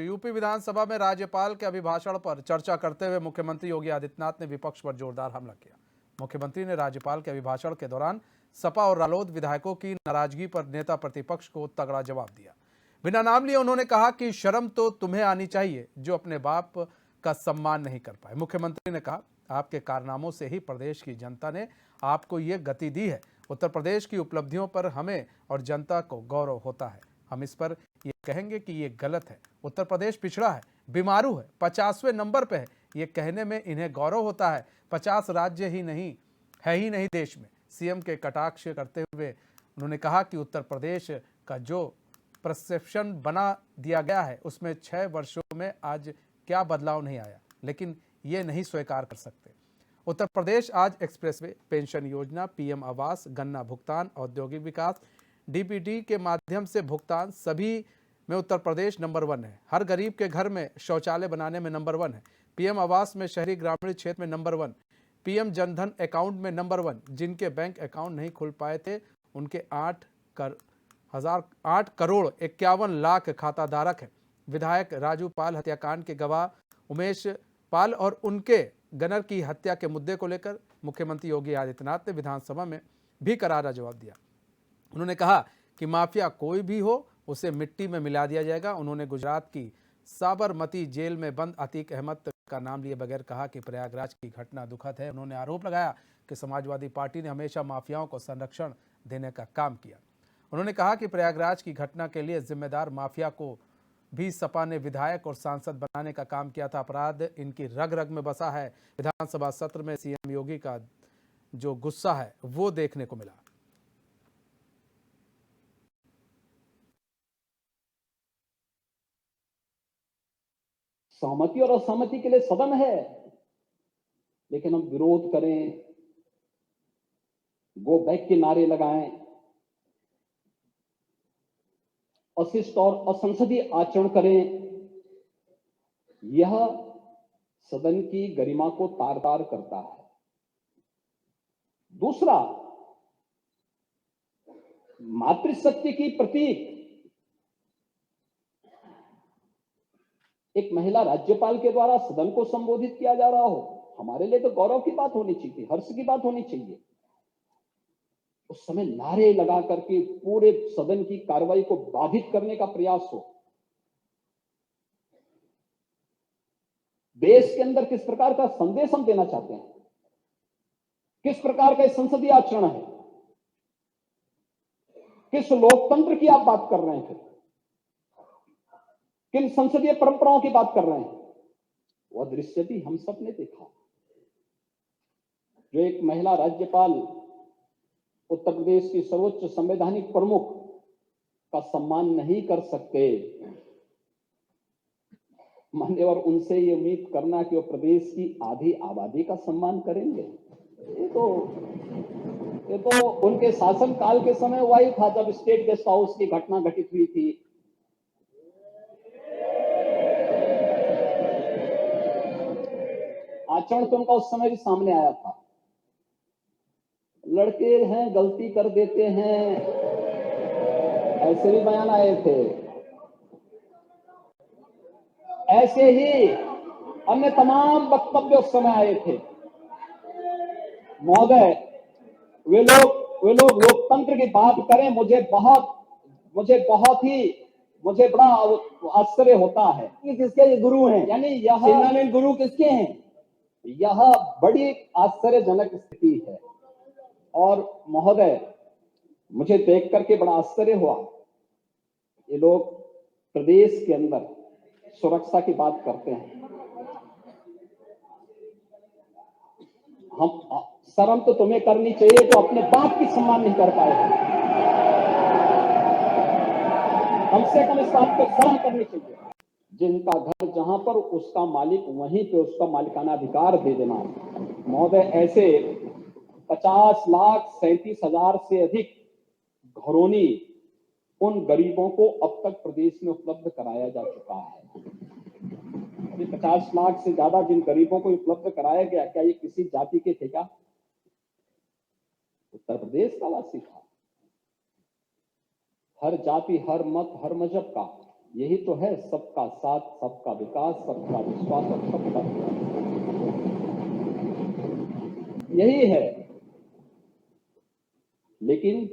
UP विधानसभा में राज्यपाल के अभिभाषण पर चर्चा करते हुए मुख्यमंत्री योगी आदित्यनाथ ने विपक्ष पर जोरदार हमला किया। मुख्यमंत्री ने राज्यपाल के अभिभाषण के दौरान सपा और रालोद विधायकों की नाराजगी पर नेता प्रतिपक्ष को तगड़ा जवाब दिया। बिना नाम लिए उन्होंने कहा कि शर्म तो तुम्हें आनी चाहिए जो अपने बाप का सम्मान नहीं कर पाए। मुख्यमंत्री ने कहा, आपके कारनामों से ही प्रदेश की जनता ने आपको ये गति दी है। उत्तर प्रदेश की उपलब्धियों पर हमें और जनता को गौरव होता है। हम इस पर ये कहेंगे कि ये गलत है। उत्तर प्रदेश पिछड़ा है, बीमारू है, 50वें नंबर पे है। ये कहने में इन्हें गौरव होता है। 50 राज्य ही नहीं देश में। सीएम के कटाक्ष करते हुए उन्होंने कहा कि उत्तर प्रदेश का जो परसेप्शन बना दिया गया है उसमें 6 वर्षों में आज क्या बदलाव नहीं आया, लेकिन ये नहीं स्वीकार कर सकते। उत्तर प्रदेश आज एक्सप्रेसवे, पेंशन योजना, पीएम आवास, गन्ना भुगतान, औद्योगिक विकास, डीपीटी के माध्यम से भुगतान, सभी में उत्तर प्रदेश नंबर 1 है। हर गरीब के घर में शौचालय बनाने में नंबर 1 है। पीएम आवास में शहरी ग्रामीण क्षेत्र में नंबर 1। पीएम जनधन अकाउंट में नंबर 1। जिनके बैंक अकाउंट नहीं खुल पाए थे उनके 8 करोड़ 51 लाख खाता धारक हैं। विधायक राजू पाल हत्याकांड के गवाह उमेश पाल और उनके गनर की हत्या के मुद्दे को लेकर मुख्यमंत्री योगी आदित्यनाथ ने विधानसभा में भी करारा जवाब दिया। उन्होंने कहा कि माफिया कोई भी हो उसे मिट्टी में मिला दिया जाएगा। उन्होंने गुजरात की साबरमती जेल में बंद अतीक अहमद का नाम लिए बगैर कहा कि प्रयागराज की घटना दुखद है। उन्होंने आरोप लगाया कि समाजवादी पार्टी ने हमेशा माफियाओं को संरक्षण देने का काम किया। उन्होंने कहा कि प्रयागराज की घटना के लिए जिम्मेदार माफिया को भी सपा ने विधायक और सांसद बनाने का काम किया था। अपराध इनकी रग रग में बसा है। विधानसभा सत्र में सीएम योगी का जो गुस्सा है वो देखने को मिला। सहमति और असहमति के लिए सदन है, लेकिन हम विरोध करें, गो बैक के नारे लगाएं, अशिष्ट और असंसदीय आचरण करें, यह सदन की गरिमा को तार तार करता है। दूसरा, मातृशक्ति की प्रतीक एक महिला राज्यपाल के द्वारा सदन को संबोधित किया जा रहा हो, हमारे लिए तो गौरव की बात होनी चाहिए, हर्ष की बात होनी चाहिए। उस समय नारे लगा करके पूरे सदन की कार्रवाई को बाधित करने का प्रयास हो। देश के अंदर किस प्रकार का संदेश हम देना चाहते हैं, किस प्रकार का संसदीय आचरण है, किस लोकतंत्र की आप बात कर रहे हैं, किन संसदीय परंपराओं की बात कर रहे हैं, वह दृश्य भी हम सब ने देखा। जो एक महिला राज्यपाल उत्तर प्रदेश की सर्वोच्च संवैधानिक प्रमुख का सम्मान नहीं कर सकते, मान्यवर उनसे ये उम्मीद करना कि वो प्रदेश की आधी आबादी का सम्मान करेंगे, ये तो उनके शासनकाल के समय हुआ ही था जब स्टेट गेस्ट हाउस की घटना घटित हुई थी। आचरण तो उनका उस समय भी सामने आया था। लड़के हैं, गलती कर देते हैं, ऐसे भी बयान आए थे। ऐसे ही अन्य तमाम वक्तव्य उस समय आए थे। महोदय, वे लोग लोकतंत्र की बात करें, मुझे बड़ा आश्चर्य होता है कि किसके गुरु हैं, यानी यह गुरु किसके हैं, यह बड़ी आश्चर्यजनक स्थिति है। और महोदय, मुझे देख करके बड़ा आश्चर्य हुआ, ये लोग प्रदेश के अंदर सुरक्षा की बात करते हैं। हम शर्म तो तुम्हें करनी चाहिए जो अपने बाप की सम्मान नहीं कर पाए। कम से कम इस बात को शर्म करनी चाहिए। जिनका घर जहां पर उसका मालिक वहीं पे उसका मालिकाना अधिकार दे देना। महोदय, ऐसे 50,37,000 से अधिक घरौनी उन गरीबों को अब तक प्रदेश में उपलब्ध कराया जा चुका है। अभी 50 लाख से ज्यादा जिन गरीबों को उपलब्ध कराया गया, क्या ये किसी जाति के थे क्या? उत्तर प्रदेश का वासी था। हर जाति, हर मत, हर मजहब का यही तो है सबका साथ, सबका विकास, सबका विश्वास और सबका विकास। यही है। लेकिन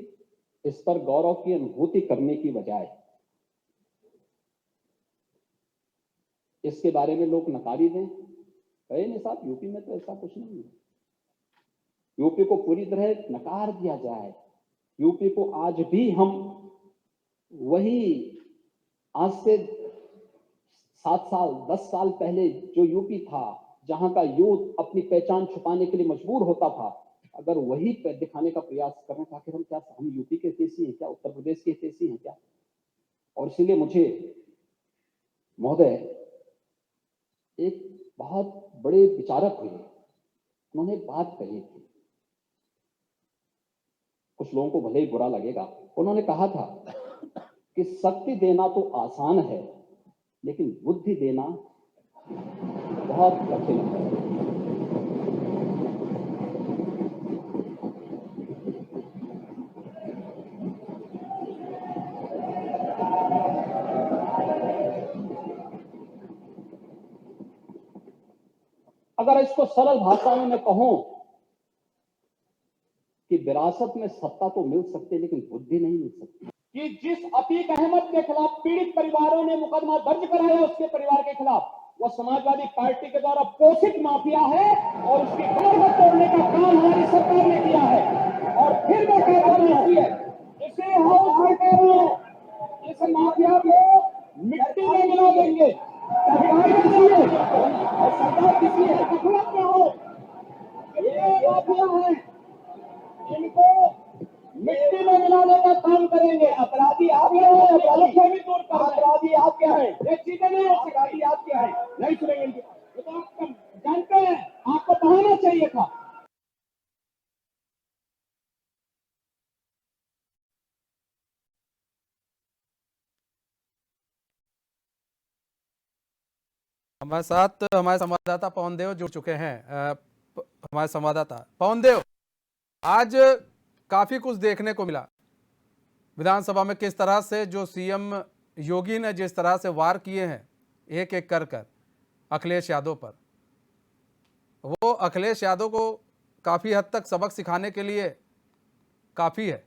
इस पर गौरव की अनुभूति करने की बजाय इसके बारे में लोग नकारी दें, कहे नहीं साहब यूपी में तो ऐसा कुछ नहीं है, यूपी को पूरी तरह नकार दिया जाए। यूपी को आज भी हम वही आज से 7 साल 10 साल पहले जो यूपी था, जहां का यूथ अपनी पहचान छुपाने के लिए मजबूर होता था, अगर वही दिखाने का प्रयास करें तो आखिर हम यूपी के हितैषी हैं क्या, उत्तर प्रदेश के हितैषी हैं क्या? और इसलिए मुझे महोदय एक बहुत बड़े विचारक हुए, उन्होंने एक बात कही थी, कुछ लोगों को भले ही बुरा लगेगा। उन्होंने कहा था कि शक्ति देना तो आसान है, लेकिन बुद्धि देना बहुत कठिन है। अगर इसको सरल भाषा में मैं कहूं कि विरासत में सत्ता तो मिल सकती है, लेकिन बुद्धि नहीं मिल सकती। कि जिस अतीक अहमद के खिलाफ पीड़ित परिवारों ने मुकदमा दर्ज कराया उसके परिवार के खिलाफ, वह समाजवादी पार्टी के द्वारा पोषित माफिया है और उसकी कमर तोड़ने का काम हमारी सरकार ने किया है। और फिर मैं कहता हूं इसे इस माफिया को मिट्टी में मिला देंगे। सरकार किसी है और सरकार किसी है, मतलब क्या हो, ये माफिया है, इनको मिट्टी में मिलाने का काम करेंगे। अपराधी आप क्या है, अपराधी दूर कर, अपराधी आप क्या है, ये चीजें नहीं हो सकती। आप क्या है, नहीं सुनेंगे इनकी। तो आप जानते हैं, आपको बताना चाहिए था। हमारे साथ हमारे संवाददाता पवन देव जुड़ चुके हैं। हमारे संवाददाता पवन देव, आज काफी कुछ देखने को मिला विधानसभा में, किस तरह से जो सीएम योगी ने जिस तरह से वार किए हैं एक एक कर अखिलेश यादव पर, वो अखिलेश यादव को काफी हद तक सबक सिखाने के लिए काफी है।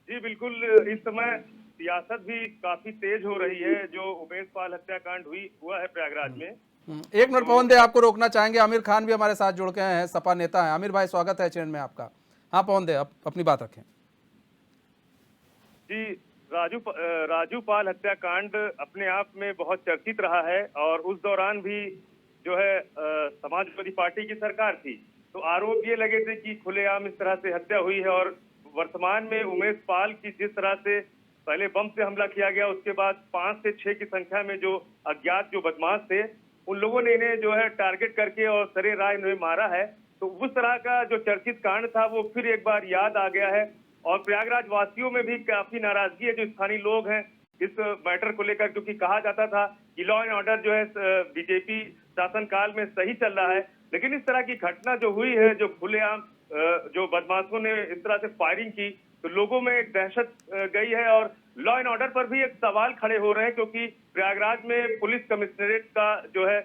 जी बिल्कुल, इस समय सियासत भी काफी तेज हो रही है। जो उमेश पाल हत्याकांड हुआ है प्रयागराज में। एक मिनट पवन देव, आपको रोकना चाहेंगे, आमिर खान भी हमारे साथ जुड़ के हैं, सपा नेता हैं। आमिर भाई, स्वागत है चैनल में आपका। हाँ पवन देव, अपनी बात रखें। जी, राजू पाल हत्याकांड अपने आप में बहुत चर्चित रहा है और उस दौरान भी जो है समाजवादी पार्टी की सरकार थी, तो आरोप ये लगे थे कि खुलेआम इस तरह से हत्या हुई है। और वर्तमान में उमेश पाल की जिस तरह से पहले बम से हमला किया गया, उसके बाद 5 से 6 की संख्या में जो अज्ञात जो बदमाश थे, उन लोगों ने इन्हें जो है टारगेट करके और सरेराह इन्हें मारा है। तो उस तरह का जो चर्चित कांड था वो फिर एक बार याद आ गया है और प्रयागराज वासियों में भी काफी नाराजगी है। जो स्थानीय लोग हैं इस मैटर को लेकर, क्योंकि कहा जाता था कि लॉ एंड ऑर्डर जो है बीजेपी शासनकाल में सही चल रहा है, लेकिन इस तरह की घटना जो हुई है, जो खुलेआम जो बदमाशों ने इस तरह से फायरिंग की, तो लोगों में एक दहशत गई है और लॉ एंड ऑर्डर पर भी एक सवाल खड़े हो रहे हैं, क्योंकि प्रयागराज में पुलिस कमिश्नरेट का जो है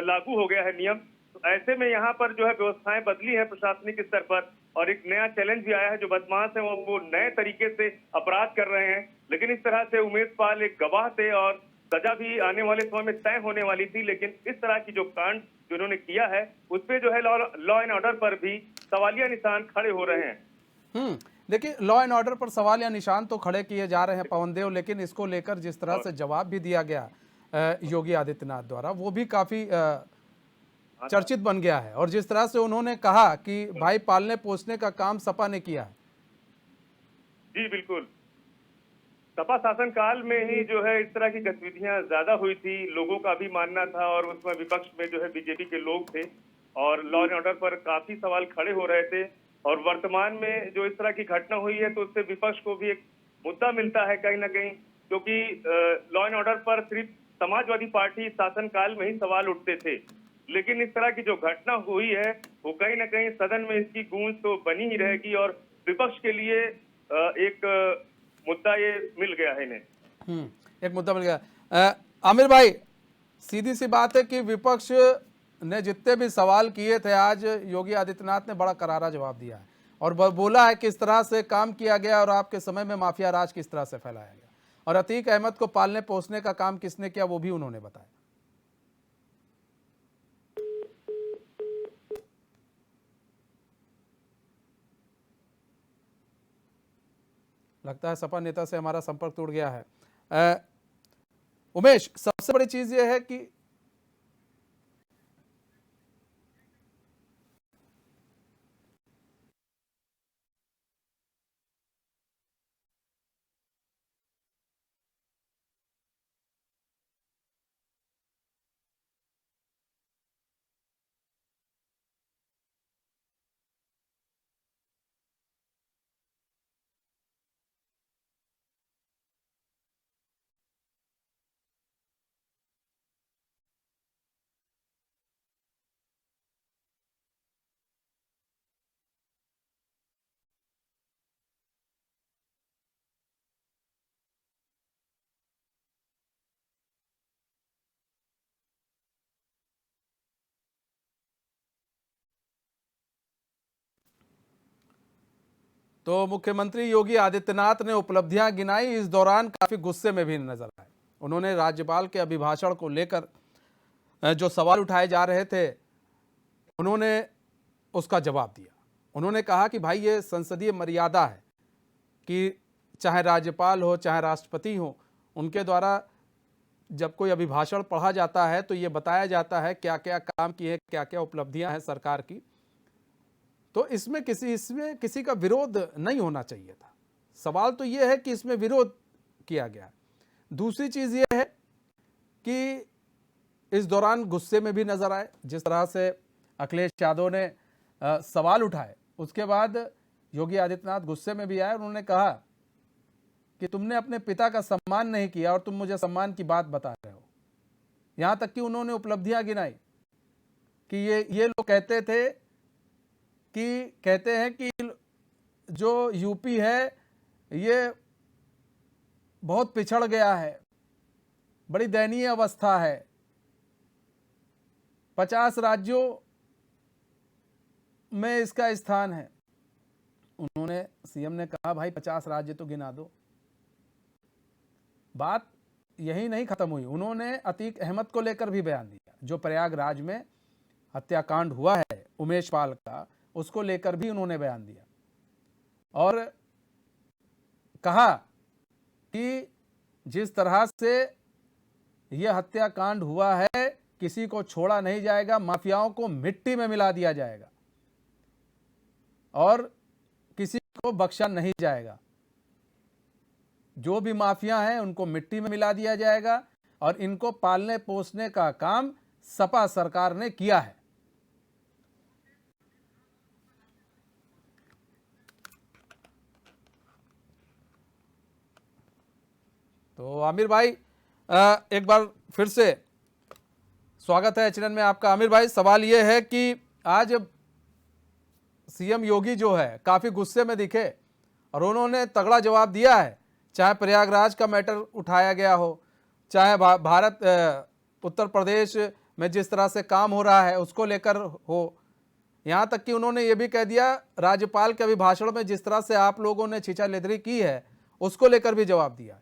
लागू हो गया है नियम। तो ऐसे में यहाँ पर जो है व्यवस्थाएं बदली है प्रशासनिक स्तर पर और एक नया चैलेंज भी आया है। जो बदमाश है वो नए तरीके से अपराध कर रहे हैं, लेकिन इस तरह से उमेश पाल एक गवाह थे और सजा भी आने वाले समय में तय होने वाली थी, लेकिन इस तरह की जो कांड जो इन्होंने किया है उस पे जो है लॉ एंड ऑर्डर पर भी सवालिया निशान खड़े हो रहे हैं। देखिए, लॉ एंड ऑर्डर पर सवाल या निशान तो खड़े किए जा रहे हैं पवन देव, लेकिन इसको लेकर जिस तरह से जवाब भी दिया गया योगी आदित्यनाथ द्वारा, वो भी काफी चर्चित बन गया है। और जिस तरह से उन्होंने कहा कि भाई पालने पोसने का काम सपा ने किया है। जी बिल्कुल, सपा शासन काल में ही जो है इस तरह की गतिविधियां ज्यादा हुई थी, लोगों का भी मानना था और उसमें विपक्ष में जो है बीजेपी के लोग थे और लॉ एंड ऑर्डर पर काफी सवाल खड़े हो रहे थे। और वर्तमान में जो इस तरह की घटना हुई है तो उससे विपक्ष को भी एक मुद्दा मिलता है कहीं ना कहीं, क्योंकि लॉ एंड ऑर्डर पर सिर्फ समाजवादी पार्टी शासनकाल में ही सवाल उठते थे, लेकिन इस तरह की जो घटना हुई है वो कहीं ना कहीं सदन में इसकी गूंज तो बनी ही रहेगी और विपक्ष के लिए एक मुद्दा ये मिल गया है इन्हें। एक मुद्दा मिल गया। आमिर भाई, सीधी सी बात है कि विपक्ष ने जितने भी सवाल किए थे, आज योगी आदित्यनाथ ने बड़ा करारा जवाब दिया है और बोला है किस तरह से काम किया गया और आपके समय में माफिया राज किस तरह से फैलाया गया, और अतीक अहमद को पालने पोसने का काम किसने किया वो भी उन्होंने बताया। लगता है सपा नेता से हमारा संपर्क टूट गया है। उमेश, सबसे बड़ी चीज यह है कि तो मुख्यमंत्री योगी आदित्यनाथ ने उपलब्धियां गिनाई, इस दौरान काफी गुस्से में भी नजर आए। उन्होंने राज्यपाल के अभिभाषण को लेकर जो सवाल उठाए जा रहे थे उन्होंने उसका जवाब दिया। उन्होंने कहा कि भाई ये संसदीय मर्यादा है कि चाहे राज्यपाल हो चाहे राष्ट्रपति हो, उनके द्वारा जब कोई अभिभाषण पढ़ा जाता है तो ये बताया जाता है क्या क्या काम किए, क्या क्या उपलब्धियां हैं सरकार की। तो इसमें किसी का विरोध नहीं होना चाहिए था। सवाल तो यह है कि इसमें विरोध किया गया। दूसरी चीज यह है कि इस दौरान गुस्से में भी नजर आए। जिस तरह से अखिलेश यादव ने सवाल उठाए, उसके बाद योगी आदित्यनाथ गुस्से में भी आए। उन्होंने कहा कि तुमने अपने पिता का सम्मान नहीं किया और तुम मुझे सम्मान की बात बता रहे हो। यहां तक कि उन्होंने उपलब्धियां गिनाई कि ये लोग कहते हैं कि जो यूपी है ये बहुत पिछड़ गया है, बड़ी दयनीय अवस्था है, 50 राज्यों में इसका स्थान है। उन्होंने, सीएम ने कहा भाई 50 राज्य तो गिना दो। बात यही नहीं खत्म हुई, उन्होंने अतीक अहमद को लेकर भी बयान दिया। जो प्रयागराज में हत्याकांड हुआ है उमेश पाल का, उसको लेकर भी उन्होंने बयान दिया और कहा कि जिस तरह से यह हत्याकांड हुआ है किसी को छोड़ा नहीं जाएगा, माफियाओं को मिट्टी में मिला दिया जाएगा और किसी को बख्शा नहीं जाएगा। जो भी माफिया हैं उनको मिट्टी में मिला दिया जाएगा और इनको पालने पोसने का काम सपा सरकार ने किया है। तो आमिर भाई, एक बार फिर से स्वागत है एचएनएन में आपका। आमिर भाई, सवाल यह है कि आज सीएम योगी जो है काफी गुस्से में दिखे और उन्होंने तगड़ा जवाब दिया है। चाहे प्रयागराज का मैटर उठाया गया हो, चाहे भारत उत्तर प्रदेश में जिस तरह से काम हो रहा है उसको लेकर हो, यहाँ तक कि उन्होंने ये भी कह दिया राज्यपाल के अभिभाषण में जिस तरह से आप लोगों ने छीछालेदरी की है उसको लेकर भी जवाब दिया।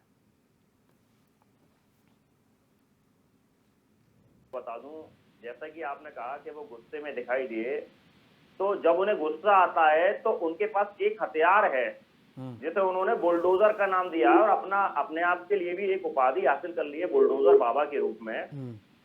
बता दूं, जैसा कि आपने कहा कि वो गुस्से में दिखाई दिए, तो जब उन्हें गुस्सा आता है तो उनके पास एक हथियार है जिसे उन्होंने बुलडोजर का नाम दिया और अपने आप के लिए भी एक उपाधि हासिल कर ली है बुलडोजर बाबा के रूप में।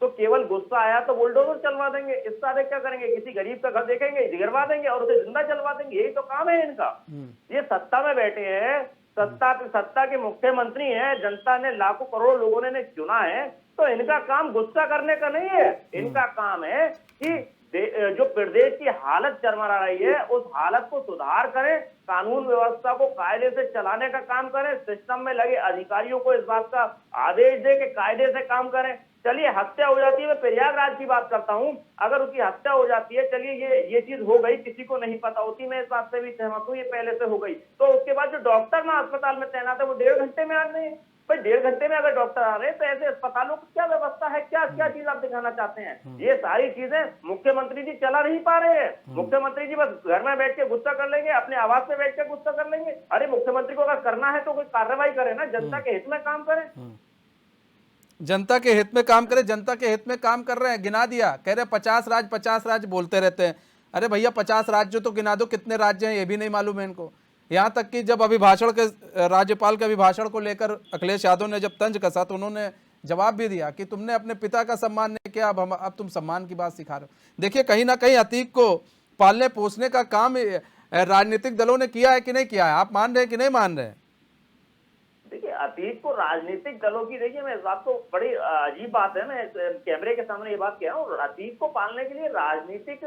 तो केवल गुस्सा आया तो बुलडोजर चलवा देंगे, इससे अधिक क्या करेंगे? किसी गरीब का घर देखेंगे, गिरवा देंगे और उसे जिंदा चलवा देंगे। यही तो काम है इनका। ये सत्ता में बैठे हैं, सत्ता के मुख्यमंत्री हैं, जनता ने लाखों करोड़ों लोगों ने इन्हें चुना है, तो इनका काम गुस्सा करने का नहीं है। इनका काम है कि जो प्रदेश की हालत चरमरा रही है उस हालत को सुधार करें, कानून व्यवस्था को कायदे से चलाने का काम करें, सिस्टम में लगे अधिकारियों को इस बात का आदेश दें कि कायदे से काम करें। चलिए हत्या हो जाती है, मैं प्रयागराज की बात करता हूँ, अगर उसकी हत्या हो जाती है, चलिए ये चीज हो गई, किसी को नहीं पता होती, मैं इस बात से भी सहमत हूँ, ये पहले से हो गई, तो उसके बाद जो डॉक्टर ना अस्पताल में तैनात है वो 1.5 घंटे में आ रहे हैं। भाई 1.5 घंटे में अगर डॉक्टर आ रहे हैं तो ऐसे अस्पतालों की क्या व्यवस्था है, क्या क्या चीज आप दिखाना चाहते हैं? ये सारी चीजें मुख्यमंत्री जी चला नहीं पा रहे हैं। मुख्यमंत्री जी बस घर में बैठ के गुस्सा कर लेंगे, अपने आवास में बैठ के गुस्सा कर लेंगे। अरे मुख्यमंत्री को अगर करना है तो कोई कार्रवाई करे ना, जनता के हित में काम करे। जनता के हित में काम करे, जनता के हित में काम कर रहे हैं। गिना दिया, कह रहे 50 राज्य बोलते रहते हैं। अरे भैया 50 राज्य तो गिना दो, कितने राज्य हैं ये भी नहीं मालूम है इनको। यहाँ तक कि जब अभिभाषण के राज्यपाल के अभिभाषण को लेकर अखिलेश यादव ने जब तंज कसा तो उन्होंने जवाब भी दिया कि तुमने अपने पिता का सम्मान नहीं किया, अब तुम सम्मान की बात सिखा रहे हो। देखिए कहीं ना कहीं अतीक को पालने पोसने का काम राजनीतिक दलों ने किया है कि नहीं किया है, आप मान रहे हैं कि नहीं मान रहे हैं? देखिए अतीत को राजनीतिक दलों की, देखिए मैं इस बात को, बड़ी अजीब बात है, मैं कैमरे के सामने ये बात कह रहा हूँ, अतीत को पालने के लिए राजनीतिक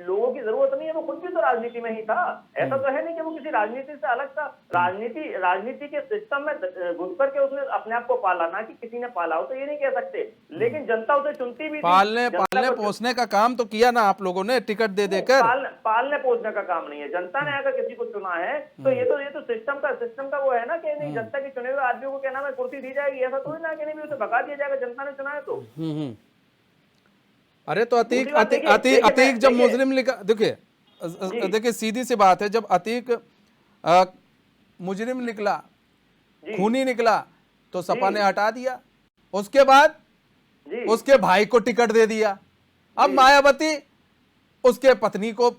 लोगों की जरूरत नहीं है, वो खुद भी तो राजनीति में ही था। ऐसा तो है नहीं कि वो किसी राजनीति से अलग था। राजनीति के सिस्टम में घुस करके उसने अपने आप को पाला, ना कि किसी ने पाला हो, तो ये नहीं कह सकते। लेकिन जनता उसे चुनती भी थी। पालने पोसने का काम तो किया ना आप लोगों ने, टिकट दे देकर। पालने पोसने का काम नहीं है। जनता ने अगर किसी को चुना है तो ये तो सिस्टम का वो है ना कि नहीं, जनता की चुने हुए आदमी को क्या नाम है कुर्सी दी जाएगी, ऐसा थोड़ी ना कि नहीं उसे भगा दिया जाएगा, जनता ने चुना है तो। अरे तो अतीक जब मुजरिम लिखा, देखिए सीधी सी बात है, जब अतीक मुजरिम निकला, खूनी निकला, तो सपा ने हटा दिया। उसके बाद उसके भाई को टिकट दे दिया। अब मायावती उसके पत्नी को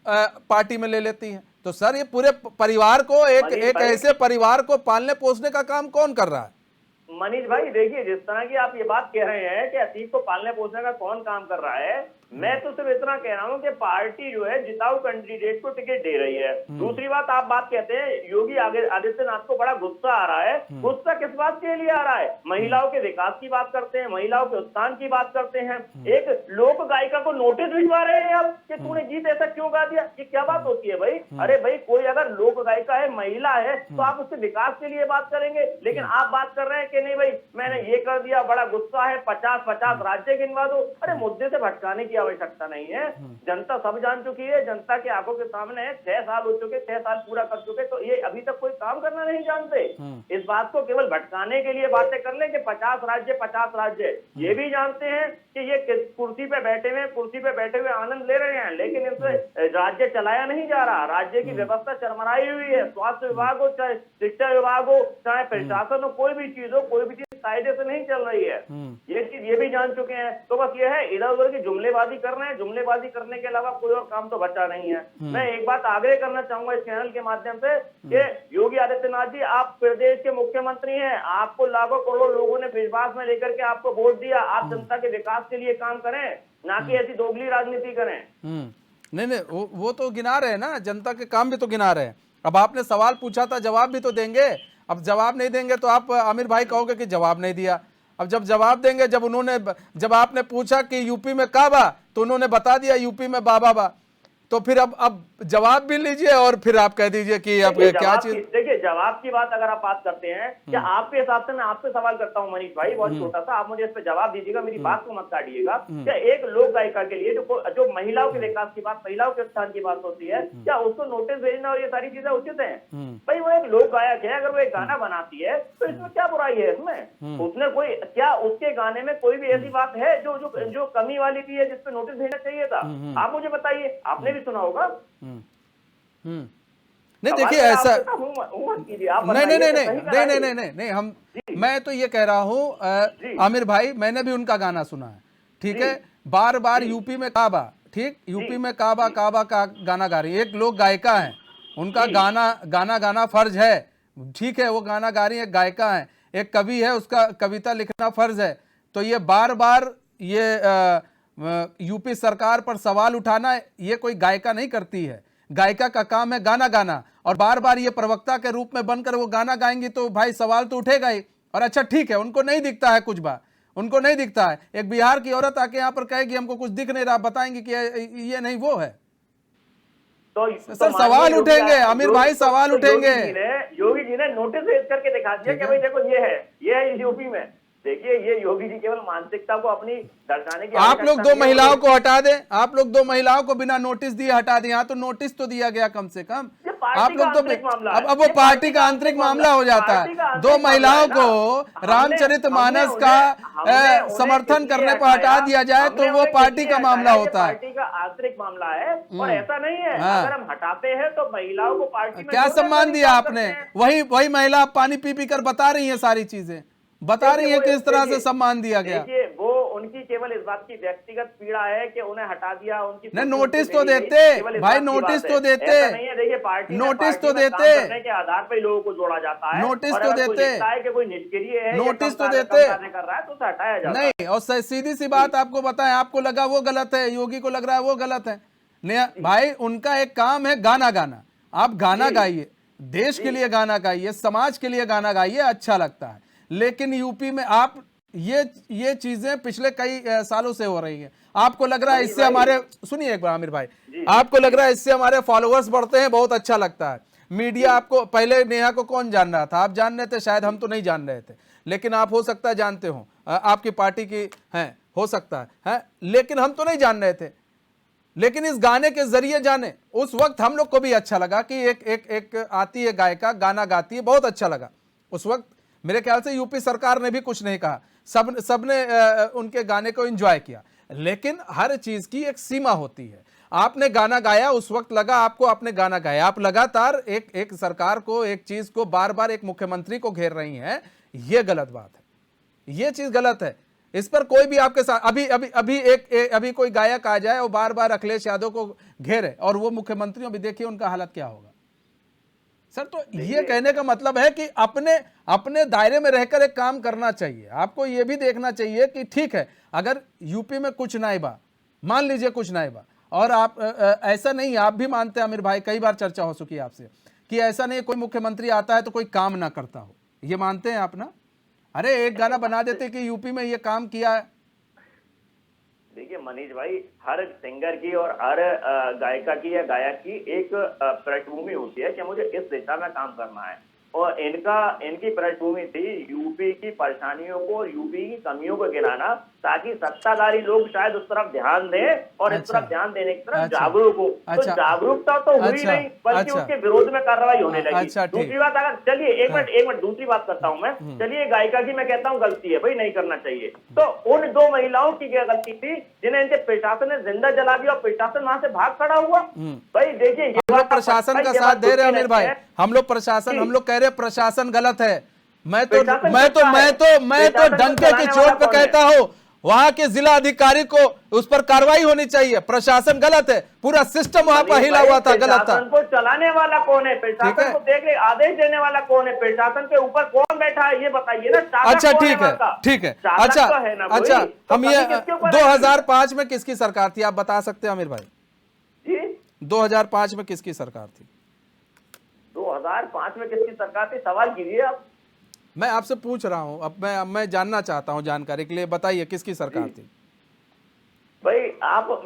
पार्टी में ले लेती हैं। तो सर ये पूरे परिवार को, एक ऐसे परिवार को पालने पोसने का काम कौन कर रहा है? मनीष भाई देखिए, जिस तरह की आप ये बात कह रहे हैं कि अतीक को पालने पोसने का कौन काम कर रहा है, मैं तो सिर्फ इतना कह रहा हूँ कि पार्टी जो है जिताऊ कैंडिडेट को टिकट दे रही है। दूसरी बात, आप बात कहते हैं योगी आदित्यनाथ को बड़ा गुस्सा आ रहा है। गुस्सा किस बात के लिए आ रहा है? महिलाओं के विकास की बात करते हैं, महिलाओं के उत्थान की बात करते हैं, एक लोक गायिका को नोटिस भिजवा रहे हैं आप कि तूने गीत ऐसा क्यों गा दिया। ये क्या बात होती है भाई? अरे भाई कोई अगर लोक गायिका है, महिला है, तो आप उसके विकास के लिए बात करेंगे। लेकिन आप बात कर रहे हैं कि नहीं भाई मैंने ये कर दिया, बड़ा गुस्सा है, 50 राज्य गिनवा दो। अरे मुद्दे से भटकाने की आवश्यकता नहीं है। जनता सब जान चुकी है, जनता की आंखों के सामने 6 साल हो चुके, 6 साल पूरा कर चुके, तो ये अभी तक कोई काम करना नहीं जानते। इस बात को केवल भटकाने के लिए बातें कर ले कि 50 राज्य, ये भी जानते हैं कि ये कुर्सी पे बैठे हुए आनंद ले रहे हैं, लेकिन इनसे राज्य चलाया नहीं जा रहा। राज्य की व्यवस्था चरमराई हुई है। स्वास्थ्य विभाग हो, चाहे शिक्षा विभाग हो, चाहे प्रशासन हो, कोई भी चीज हो, कोई भी चीज कायदे से नहीं चल रही है। ये चीज ये भी जान चुके हैं। तो बस ये है, इधर उधर की जुमलेबाजी कर रहे हैं। जुमलेबाजी करने के अलावा कोई और काम तो बचा नहीं है। मैं एक बात आग्रह करना चाहूंगा इस चैनल के माध्यम से कि योगी आदित्यनाथ जी, आप प्रदेश के मुख्यमंत्री हैं, आपको लाखों करोड़ों लोगों ने विश्वास में लेकर के आपको वोट दिया। आप जनता के विकास के लिए काम करें, ना कि ऐसी दोगली राजनीति करें। नहीं वो तो गिना रहे हैं ना, जनता के काम भी तो गिना रहे हैं। अब आपने सवाल पूछा था, जवाब भी तो देंगे। अब जवाब नहीं देंगे तो आप आमिर भाई कहोगे कि जवाब नहीं दिया। अब जब जवाब देंगे, जब आपने पूछा कि यूपी में काबा, तो उन्होंने बता दिया यूपी में बाबा बा। तो फिर अब जवाब भी लीजिए और फिर आप कह दीजिए कि अब क्या चीज। देखिए जवाब की बात अगर आप बात करते हैं, क्या आपके हिसाब से, मैं आपसे सवाल करता हूं मनीष भाई, बहुत छोटा सा, आप मुझे इस पर जवाब दीजिएगा, मेरी बात को मत काटिएगा। क्या एक लोक गायिका के लिए जो महिलाओं के विकास की बात, महिलाओं के उत्थान की बात होती है, क्या उसको नोटिस भेजना और ये सारी चीजें उचित है? भाई वो एक लोक गायक है, अगर वो एक गाना बनाती है तो इसमें क्या बुराई है? इसमें उसने कोई, क्या उसके गाने में कोई भी ऐसी बात है जो कमी वाली भी है जिसपे नोटिस भेजना चाहिए था? आप मुझे बताइए, आपने भी सुना होगा। नहीं देखिए ऐसा नहीं, हम, मैं तो ये कह रहा हूं आमिर भाई, मैंने भी उनका गाना सुना है, ठीक है, बार बार यूपी में काबा, ठीक, यूपी में काबा का गाना गा रही है। एक लोक गायिका है, उनका गाना फर्ज है, ठीक है, वो गाना गा रही है, गायिका है। एक कवि है, उसका कविता लिखना फर्ज है। तो ये बार बार ये यूपी सरकार पर सवाल उठाना, ये कोई गायिका नहीं करती है। गायिका का काम है गाना गाना, और बार बार ये प्रवक्ता के रूप में बनकर वो गाना गाएंगी तो भाई सवाल तो उठेगा ही। और अच्छा ठीक है, उनको नहीं दिखता है कुछ बात, उनको नहीं दिखता है। एक बिहार की औरत आके यहाँ पर कहेगी हमको कुछ दिख नहीं रहा, बताएंगे कि ये नहीं वो है। तो सर सवाल उठेंगे आमिर भाई, सवाल उठेंगे। योगी जी ने नोटिस भेज करके दिखा दिया कि भाई देखो ये है यूपी में। देखिए ये योगी जी केवल मानसिकता को अपनी दर्शाने की आप लोग आवश्यकता दो नहीं है। महिलाओं को हटा दें, आप लोग दो महिलाओं को बिना नोटिस दिए हटा दें। यहाँ तो नोटिस तो दिया गया कम से कम। ये पार्टी आप का लोग तो आंतरिक मामला है। अब वो ये पार्टी का आंतरिक मामला हो जाता पार्टी का है। आंतरिक दो मामला महिलाओं है ना। को रामचरितमानस हमने का उन्हें समर्थन इसलिए करने पर हटा हटाया, दिया जाए तो हमने वो उन्हें पार्टी इसलिए का मामला हटाया, ये होता है। पार्टी का आंतरिक मामला है और ऐसा नहीं है। हाँ। अगर हम हटाते हैं तो महिलाओं को पार्टी में क्या जोड़ने का सम्मान भी दिया काम आपने? करते हैं। वही महिला आप पानी पी पी कर बता रही है सारी चीजें, बता रही है देखिए, किस तरह से देखिए, सम्मान दिया गया। देखिए वो उनकी केवल इस बात की व्यक्तिगत पीड़ा है कि उन्हें हटा दिया, उनकी नहीं, कुर्सी नोटिस उनसे तो ले ली देते गई, केवल इस भाई, बात की नोटिस बात तो है। देते। ऐसा नहीं है। देखिए पार्टी नोटिस तो में काम देते। करने के आधार पर ही लोगों को जोड़ा जाता है। नोटिस और तो अगर कोई देते। दिखता है कि कोई निष्क्रिय है, नोटिस तो कम देते। कार्य कर रहा है तो उसे हटाया जाता है। नहीं, और सीधी सी बात आपको बताएं, आपको लगा वो गलत है, योगी को लग रहा है वो गलत है। नहीं भाई, उनका एक काम है गाना गाना। आप गाना गाइए, देश के लिए गाना गाइए, समाज के लिए गाना गाइए, अच्छा लगता है। लेकिन यूपी में आप ये चीजें पिछले कई सालों से हो रही हैं। आपको लग रहा है इससे हमारे, सुनिए एक बार आमिर भाई, आपको लग रहा है इससे हमारे फॉलोअर्स बढ़ते हैं, बहुत अच्छा लगता है। मीडिया आपको, पहले नेहा को कौन जान रहा था? आप जान रहे थे शायद, हम तो नहीं जान रहे थे, लेकिन आप हो सकता है जानते हो, आपकी पार्टी की हैं, हो सकता है, लेकिन हम तो नहीं जान रहे थे। लेकिन इस गाने के जरिए जाने, उस वक्त हम लोग को भी अच्छा लगा कि एक आती है गायिका, गाना गाती है, बहुत अच्छा लगा। उस वक्त मेरे ख्याल से यूपी सरकार ने भी कुछ नहीं कहा, सबने उनके गाने को एंजॉय किया। लेकिन हर चीज की एक सीमा होती है। आपने गाना गाया, उस वक्त लगा आपको आपने गाना गाया, आप लगातार एक सरकार को, एक चीज को बार बार, एक मुख्यमंत्री को घेर रही हैं, यह गलत बात है, यह चीज गलत है। इस पर कोई भी आपके साथ, अभी कोई गायक आ जाए और बार बार अखिलेश यादव को घेरे और वो मुख्यमंत्री, अभी देखिए उनका हालत क्या होगा। सर, तो ये कहने का मतलब है कि अपने दायरे में रहकर एक काम करना चाहिए। आपको ये भी देखना चाहिए कि ठीक है, अगर यूपी में कुछ नाइबा, मान लीजिए कुछ नाइबा, और आप ऐसा नहीं, आप भी मानते हैं आमिर भाई, कई बार चर्चा हो चुकी है आपसे, कि ऐसा नहीं कोई मुख्यमंत्री आता है तो कोई काम ना करता हो, ये मानते हैं आप ना? अरे एक गाना बना देते कि यूपी में ये काम किया है। देखिए मनीष भाई, हर सिंगर की और हर गायिका की या गायक की एक पृष्ठभूमि होती है कि मुझे इस दिशा में काम करना है, और इनकी पृष्ठभूमि थी यूपी की परेशानियों को, यूपी की कमियों को गिनाना, ताकि सत्ताधारी लोग शायद उस तरफ ध्यान दें और इस तरफ ध्यान देने की तरफ जागरूक हो। तो जागरूकता तो हुई नहीं, बल्कि उसके विरोध में कार्रवाई होने लगी। दूसरी बात, अगर चलिए एक मिनट दूसरी बात करता हूं मैं। चलिए गायिका की मैं कहता हूं गलती है भाई, नहीं करना चाहिए, तो उन दो महिलाओं की क्या गलती थी जिन्हें इनके प्रशासन ने जिंदा जला दिया और प्रशासन वहां से भाग खड़ा हुआ? भाई देखिए, हम लोग प्रशासन का साथ दे रहे हैं आमिर भाई, हम लोग कह रहे हैं प्रशासन गलत है। मैं तो डंके की चोट पे कहता हूं, वहां के जिला अधिकारी को उस पर कार्रवाई होनी चाहिए। प्रशासन गलत है, पूरा सिस्टम वहां पर हिला हुआ था, गलत था। प्रशासन को चलाने वाला कौन है? प्रशासन को देख आदेश देने वाला कौन है? प्रशासन के ऊपर कौन बैठा है ये बताइए ना। अच्छा ठीक है। अच्छा, हम ये 2005 में किसकी सरकार थी आप बता सकते हैं आमिर भाई? 2005 में किसकी सरकार थी? 2005 में किसकी सरकार थी, सवाल कीजिए आप। मैं आपसे पूछ रहा हूं, अब मैं जानना चाहता हूं, जानकारी के लिए बताइए किसकी सरकार थी? भाई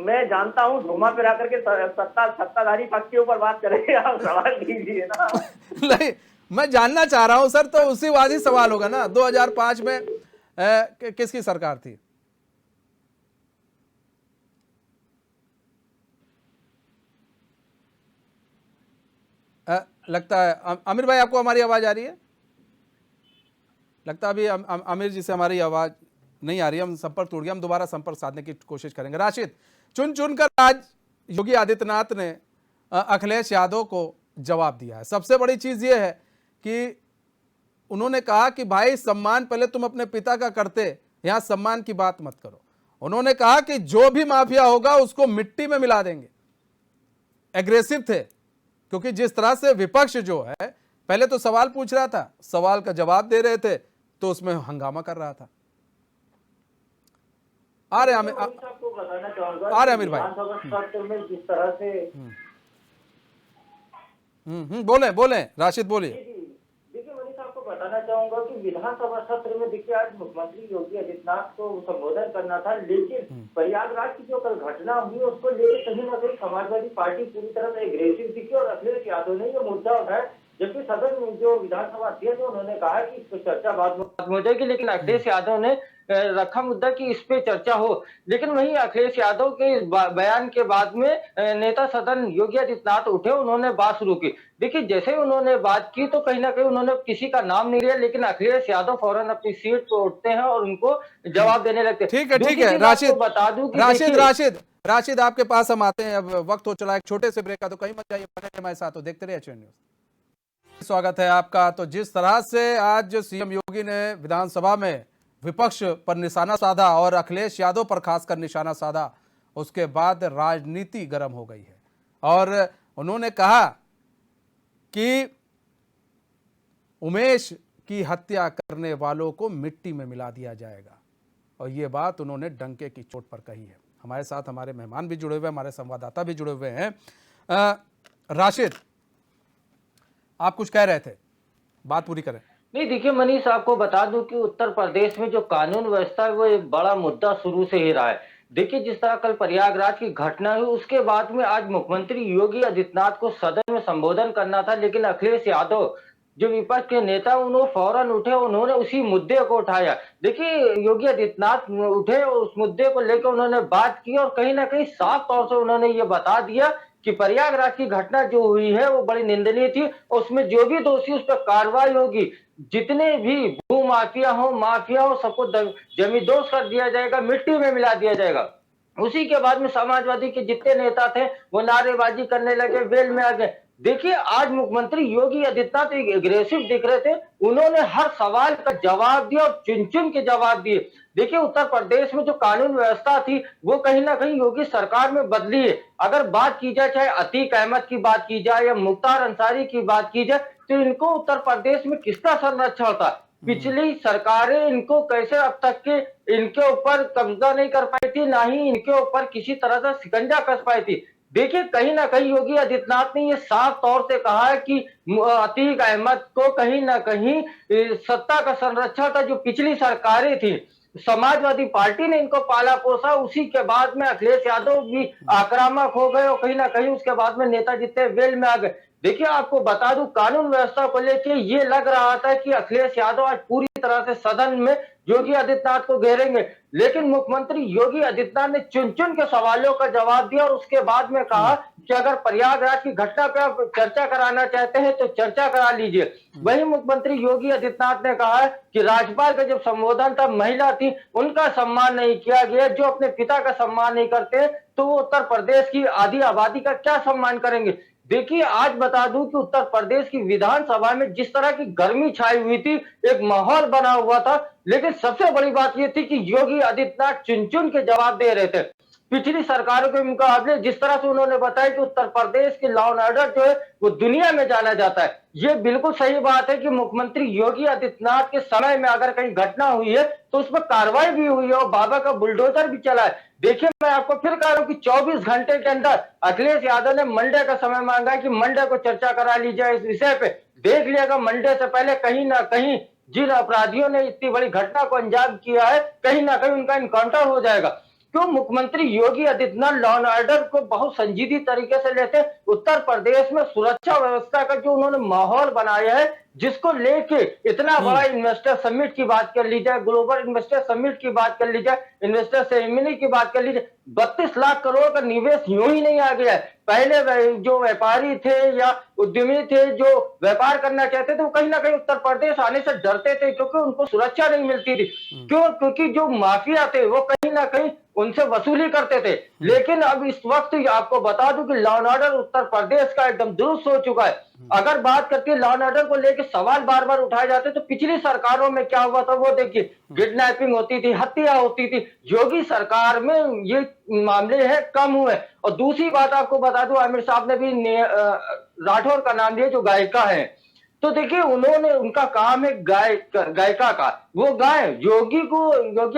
मैं जानता हूं, घुमा फिरा करके सत्ताधारी पक्ष के ऊपर बात करेंगे, आप सवाल कीजिए ना। नहीं, मैं जानना चाह रहा हूं सर, तो उसी वादी सवाल होगा ना। 2005 में किसकी सरकार थी? लगता है आमिर भाई आपको हमारी आवाज आ रही है? लगता है अभी आमिर जी से हमारी आवाज नहीं आ रही है, हम संपर्क टूट गया, हम दोबारा संपर्क साधने की कोशिश करेंगे। राशिद, चुन कर आज योगी आदित्यनाथ ने अखिलेश यादव को जवाब दिया है। सबसे बड़ी चीज यह है कि उन्होंने कहा कि भाई सम्मान पहले तुम अपने पिता का करते, यहां सम्मान की बात मत करो। उन्होंने कहा कि जो भी माफिया होगा उसको मिट्टी में मिला देंगे। एग्रेसिव थे, क्योंकि जिस तरह से विपक्ष जो है पहले तो सवाल पूछ रहा था, सवाल का जवाब दे रहे थे, तो उसमें हंगामा कर रहा था। आ रहे आमिर भाई, जिस तरह से बोले राशिद बोलिए। देखिए मनीष, आपको बताना चाहूंगा कि विधानसभा सत्र में देखिए आज मुख्यमंत्री योगी आदित्यनाथ को संबोधन करना था, लेकिन प्रयागराज की जो कल घटना हुई उसको लेकर कहीं ना कहीं समाजवादी पार्टी पूरी तरह से एग्रेसिव दिखी और अखिलेश यादव ने ये मुद्दा उठाया जबकि सदन में जो विधानसभा अध्यक्ष उन्होंने कहा कि इस पर चर्चा बाद में हो जाएगी, लेकिन अखिलेश यादव ने रखा मुद्दा कि इस पे चर्चा हो। लेकिन वहीं अखिलेश यादव के इस बयान के बाद में नेता सदन योगी आदित्यनाथ उठे, उन्होंने बात शुरू की। देखिए, जैसे ही उन्होंने बात की तो कहीं ना कहीं उन्होंने किसी का नाम नहीं लिया, लेकिन अखिलेश यादव फौरन अपनी सीट पर उठते हैं और उनको जवाब देने लगते हैं। ठीक है दूसरी ठीक है, चीज राशिद आपको बता दूं कि राशिद देखिए, राशिद राशिद आपके पास हम आते हैं। अब वक्त हो चला है एक छोटे से ब्रेक का, तो कहीं मत जाइए, बने रहिए हमारे साथ, तो देखते रहिए एचएन न्यूज़। स्वागत है आपका। तो जिस तरह से आज सीएम योगी ने विधानसभा में विपक्ष पर निशाना साधा और अखिलेश यादव पर खासकर निशाना साधा, उसके बाद राजनीति गर्म हो गई है और उन्होंने कहा कि उमेश की हत्या करने वालों को मिट्टी में मिला दिया जाएगा, और ये बात उन्होंने डंके की चोट पर कही है। हमारे साथ हमारे मेहमान भी जुड़े हुए हैं, हमारे संवाददाता भी जुड़े हुए हैं। राशिद, आप कुछ कह रहे थे, बात पूरी करें। नहीं, देखिए मनीष, आपको बता दूं कि उत्तर प्रदेश में जो कानून व्यवस्था है वो एक बड़ा मुद्दा शुरू से ही रहा है। देखिए, जिस तरह कल प्रयागराज की घटना हुई, उसके बाद में आज मुख्यमंत्री योगी आदित्यनाथ को सदन में संबोधन करना था, लेकिन अखिलेश यादव जो विपक्ष के नेता उन्होंने फौरन उठे, उन्होंने उसी मुद्दे को उठाया। देखिए, योगी आदित्यनाथ उठे, उस मुद्दे को लेकर उन्होंने बात की और कहीं ना कहीं साफ तौर से उन्होंने ये बता दिया कि प्रयागराज की घटना जो हुई है वो बड़ी निंदनीय थी, उसमें जो भी दोषी उस पर कार्रवाई होगी, जितने भी भू माफिया हो सबको जमींदोज कर दिया जाएगा, मिट्टी में मिला दिया जाएगा। उसी के बाद में समाजवादी के जितने नेता थे वो नारेबाजी करने लगे, वेल में आ गए। देखिए, आज मुख्यमंत्री योगी आदित्यनाथ एक एग्रेसिव दिख रहे थे, उन्होंने हर सवाल का जवाब दिया और चुन चुन के जवाब दिए। देखिए, उत्तर प्रदेश में जो कानून व्यवस्था थी वो कहीं ना कहीं योगी सरकार में बदली है। अगर बात की जाए, चाहे अतीक अहमद की बात की जाए या मुख्तार अंसारी की बात की जाए, तो इनको उत्तर प्रदेश में किसका संरक्षण था? पिछली सरकारें इनको कैसे अब तक के इनके ऊपर कब्जा नहीं कर पाई थी, ना ही इनके ऊपर किसी तरह से शिकंजा कस पाई थी। देखिए, कहीं ना कहीं योगी आदित्यनाथ ने ये साफ तौर से कहा है कि अतीक अहमद को कहीं ना कहीं सत्ता का संरक्षण था, जो पिछली सरकारें थी। समाजवादी पार्टी ने इनको पाला पोसा, उसी के बाद में अखिलेश यादव भी आक्रामक हो गए और कहीं ना कहीं उसके बाद में नेता जितने वेल में आ गए। देखिए, आपको बता दूं, कानून व्यवस्था को लेकर ये लग रहा था कि अखिलेश यादव आज पूरी तरह से सदन में योगी आदित्यनाथ को घेरेंगे, लेकिन मुख्यमंत्री योगी आदित्यनाथ ने चुन चुन के सवालों का जवाब दिया और उसके बाद में कहा कि अगर प्रयागराज की घटना पे आप चर्चा कराना चाहते हैं तो चर्चा करा लीजिए। वही मुख्यमंत्री योगी आदित्यनाथ ने कहा है कि राज्यपाल का जब संबोधन था, महिला थी, उनका सम्मान नहीं किया गया। जो अपने पिता का सम्मान नहीं करते तो वो उत्तर प्रदेश की आधी आबादी का क्या सम्मान करेंगे? देखिए, आज बता दूं कि उत्तर प्रदेश की विधानसभा में जिस तरह की गर्मी छाई हुई थी, एक माहौल बना हुआ था, लेकिन सबसे बड़ी बात यह थी कि योगी आदित्यनाथ चुन चुन के जवाब दे रहे थे। पिछली सरकारों के मुकाबले जिस तरह से उन्होंने बताया कि उत्तर प्रदेश की लॉ एंड ऑर्डर जो है वो दुनिया में जाना जाता है, ये बिल्कुल सही बात है कि मुख्यमंत्री योगी आदित्यनाथ के समय में अगर कहीं घटना हुई है तो उस पर कार्रवाई भी हुई है और बाबा का बुलडोजर भी चला है। देखिए, मैं आपको फिर कह रहा हूं कि 24 घंटे के अंदर अखिलेश यादव ने मंडे का समय मांगा है कि मंडे को चर्चा करा ली जाए इस विषय पे। देख लिएगा, मंडे से पहले कहीं ना कहीं जिन अपराधियों ने इतनी बड़ी घटना को अंजाम किया है, कहीं ना कहीं उनका इनकाउंटर हो जाएगा। क्यों? मुख्यमंत्री Yogi Adityanath law and order को बहुत संजीदी तरीके से लेते। उत्तर प्रदेश में सुरक्षा व्यवस्था का जो उन्होंने माहौल बनाया है, जिसको लेके इतना बड़ा इन्वेस्टर समिट की बात कर ली जाए, ग्लोबल इन्वेस्टर समिट की बात कर ली जाए, इन्वेस्टर सेरेमनी की बात कर ली जाए, 32 लाख करोड़ का निवेश यूं ही नहीं आ गया है। पहले जो व्यापारी थे या उद्यमी थे जो व्यापार करना चाहते थे, वो कहीं ना कहीं उत्तर प्रदेश आने से डरते थे, क्योंकि उनको सुरक्षा नहीं मिलती थी। क्यों? क्योंकि जो माफिया थे वो कहीं ना कहीं उनसे वसूली करते थे। लेकिन अब इस वक्त आपको बता दूं कि law and order Uttar Pradesh का एकदम दुरुस्त हो चुका है। अगर बात करते हैं लॉ एंड ऑर्डर को लेकर सवाल बार बार उठाए जाते, तो पिछली सरकारों में क्या हुआ था वो देखिए, किडनैपिंग होती थी, हत्या होती थी। योगी सरकार में ये मामले हैं कम हुए। और दूसरी बात आपको बता दूं, आमिर साहब ने भी राठौर का नाम लिया जो गायिका है, तो देखिए उन्होंने, उनका काम है गायिका का, वो गाय योगी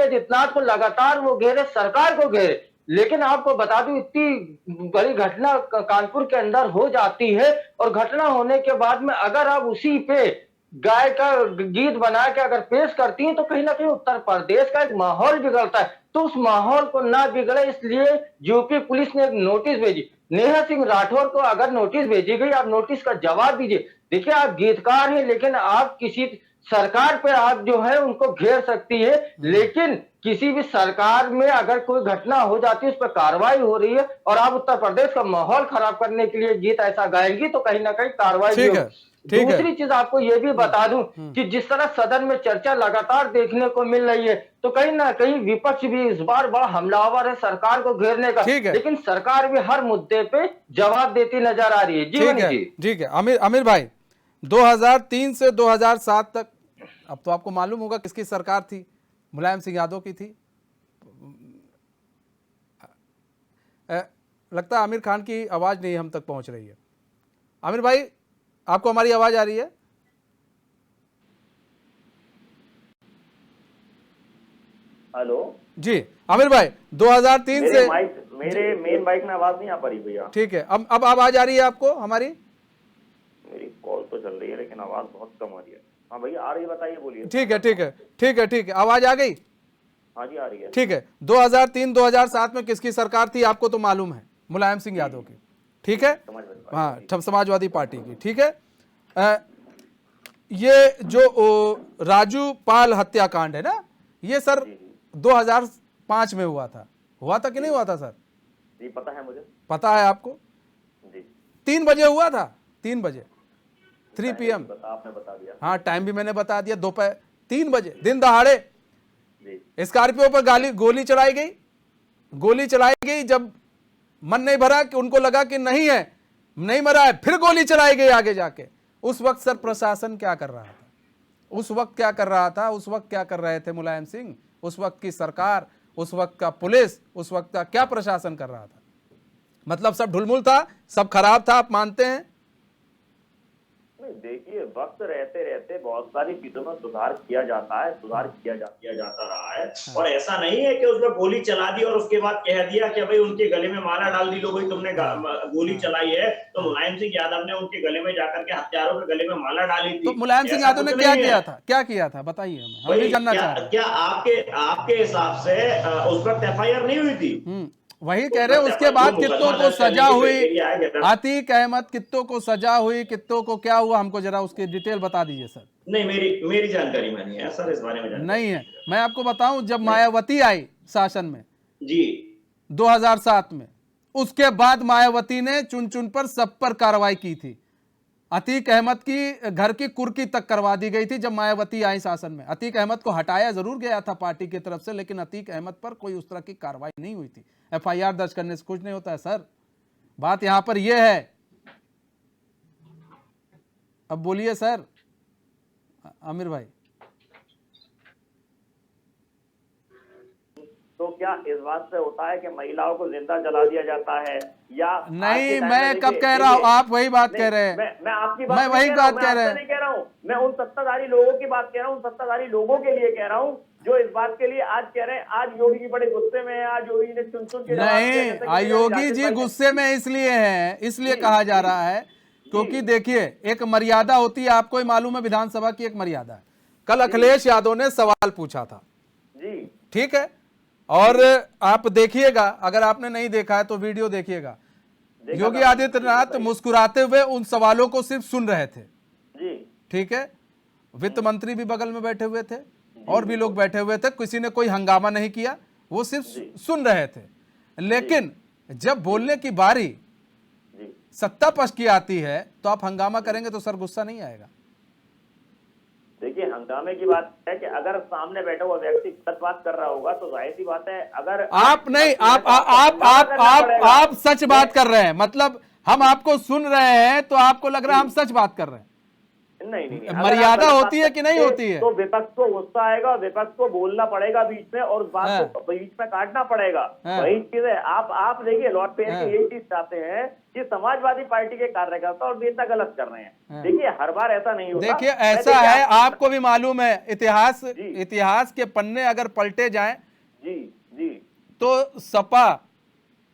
आदित्यनाथ को लगातार वो घेरे, सरकार को घेरे। लेकिन आपको बता दूं, इतनी बड़ी घटना कानपुर के अंदर हो जाती है और घटना होने के बाद में अगर आप उसी पे गाय का गीत बना के अगर पेश करती हैं तो कहीं ना कहीं उत्तर प्रदेश का एक माहौल बिगड़ता है। तो उस माहौल को ना बिगड़े इसलिए यूपी पुलिस ने एक नोटिस भेजी। नेहा सिंह राठौर को अगर नोटिस भेजी गई, आप नोटिस का जवाब दीजिए। देखिए आप गीतकार हैं, लेकिन आप किसी सरकार पे आप जो है उनको घेर सकती है, लेकिन किसी भी सरकार में अगर कोई घटना हो जाती है उस पर कार्रवाई हो रही है और आप उत्तर प्रदेश का माहौल खराब करने के लिए गीत ऐसा गाएंगी तो कहीं ना कहीं कार्रवाई भी ठीक है, होगी। ठीक है। दूसरी चीज आपको ये भी बता दूं कि जिस तरह सदन में चर्चा लगातार देखने को मिल रही है, तो कहीं ना कहीं विपक्ष भी इस बार बड़ा हमलावर है सरकार को घेरने का, ठीक है। लेकिन सरकार भी हर मुद्दे पे जवाब देती नजर आ रही है। जी ठीक मनीष है, जी। ठीक है। आमिर भाई, 2003 से 2007 तक, अब तो आपको मालूम होगा किसकी सरकार थी? मुलायम सिंह यादव की थी। लगता है आमिर खान की आवाज नहीं हम तक पहुंच रही है। आमिर भाई, आपको हमारी आवाज आ रही है? हेलो जी आमिर भाई, 2003 मेरे से मेरे मेन माइक में आवाज नहीं आ पा रही भैया। ठीक है, अब आवाज आ रही है आपको हमारी? मेरी कॉल तो चल रही है लेकिन आवाज बहुत कम आ रही है। हाँ भैया आ रही है, बताइए, बोलिए। ठीक है, ठीक है, ठीक है, ठीक है, आवाज आ गई? हाँ जी आ रही है। ठीक है। 2003-2007 में किसकी सरकार थी आपको तो मालूम है? मुलायम सिंह यादव की। ठीक है, हाँ, समाजवादी पार्टी की। ठीक है। ये जो राजू पाल हत्याकांड है ना, ये सर 2005 में हुआ था कि नहीं हुआ था सर? जी पता है मुझे। पता है आपको? जी 3 बजे हुआ था, 3 बजे, 3 PM। आपने बता दिया। हाँ, टाइम भी मैंने बता दिया, दोपहर 3 बजे, दिन दहाड़े जी स्कॉर्पियो पर गोली चलाई गई। जब मन नहीं भरा कि उनको लगा कि नहीं मरा है, फिर गोली चलाई गई आगे जाके। उस वक्त सर प्रशासन क्या कर रहा था? उस वक्त क्या कर रहे थे मुलायम सिंह? उस वक्त की सरकार, उस वक्त का पुलिस, उस वक्त का क्या प्रशासन कर रहा था? मतलब सब ढुलमुल था, सब खराब था, आप मानते हैं? देखिए, वक्त रहते रहते बहुत सारी चीजों में सुधार किया जाता है, किया जाता रहा है। और ऐसा नहीं है कि उसमें गोली चला दी और उसके बाद कह दिया कि भाई उनके गले में माला डाल दी, लो भाई तुमने गोली चलाई है। तो मुलायम सिंह यादव ने उनके गले में जाकर के हत्यारों के गले में माला डाली थी। तो मुलायम सिंह यादव ने क्या किया था बताइए, हम भी जानना चाह रहे हैं। क्या आपके हिसाब से उस वक्त FIR नहीं हुई थी? वही कह रहे हैं। उसके बाद कित्तों को सजा हुई, अतीक अहमद कित्तों को सजा हुई, कित्तों को क्या हुआ, हमको जरा उसकी डिटेल बता दीजिए सर। नहीं, मेरी जानकारी में नहीं है सर, इस बारे में नहीं है। मैं आपको बताऊं, जब मायावती आई शासन में जी 2007 में, उसके बाद मायावती ने चुन चुन पर सब पर कार्रवाई की थी। अतीक अहमद की घर की कुर्की तक करवा दी गई थी जब मायावती आई शासन में। अतीक अहमद को हटाया जरूर गया था पार्टी की तरफ से, लेकिन अतीक अहमद पर कोई उस तरह की कार्रवाई नहीं हुई थी। FIR दर्ज करने से कुछ नहीं होता है सर। बात यहां पर यह है। अब बोलिए सर आमिर भाई। तो क्या इस बात से होता है कि महिलाओं को जिंदा जला दिया जाता है या नहीं? मैं कब कह रहा हूं? आप वही बात कह रहे हैं। मैं आपकी बात मैं वही बात कह रहे हैं। नहीं कह रहा हूं, मैं उन सत्ताधारी लोगों की बात कह रहा हूं, उन सत्ताधारी लोगों के लिए कह रहा हूं जो इस बात के लिए आज कह रहे हैं आज योगी जी बड़े गुस्से में है, आज योगी ने चुन चुन के नहीं, योगी जी गुस्से में इसलिए है, इसलिए कहा जा रहा है क्योंकि देखिए एक मर्यादा होती है, आपको ही मालूम है विधानसभा की एक मर्यादा है। कल अखिलेश यादव ने सवाल पूछा था जी, ठीक है, और आप देखिएगा, अगर आपने नहीं देखा है तो वीडियो देखिएगा। योगी आदित्यनाथ मुस्कुराते हुए उन सवालों को सिर्फ सुन रहे थे जी, ठीक है। वित्त मंत्री भी बगल में बैठे हुए थे और भी लोग बैठे हुए थे, किसी ने कोई हंगामा नहीं किया, वो सिर्फ सुन रहे थे। लेकिन जब बोलने की बारी सत्ता पक्ष की आती है तो आप हंगामा करेंगे तो सर गुस्सा नहीं आएगा? देखिए, हंगामे की बात है कि अगर सामने बैठा हुआ व्यक्ति गलत बात कर रहा होगा तो जाहिर सी बात है, अगर आप नहीं, आप सच बात कर रहे हैं, मतलब हम आपको सुन रहे हैं तो आपको लग रहा है हम सच बात कर रहे हैं। नहीं, मर्यादा होती है कि नहीं होती है? तो विपक्ष को गुस्सा आएगा, विपक्ष को बोलना पड़ेगा बीच में और उस बात को बीच में काटना पड़ेगा। वही चीज है। आप देखिए, लॉर्ड पेयर की यही चीज चाहते हैं कि समाजवादी पार्टी के कार्यकर्ता और नेता गलत कर रहे हैं। देखिए, हर बार ऐसा नहीं होता। देखिए ऐसा है, आपको भी मालूम है, इतिहास के पन्ने अगर पलटे जाएं जी जी तो सपा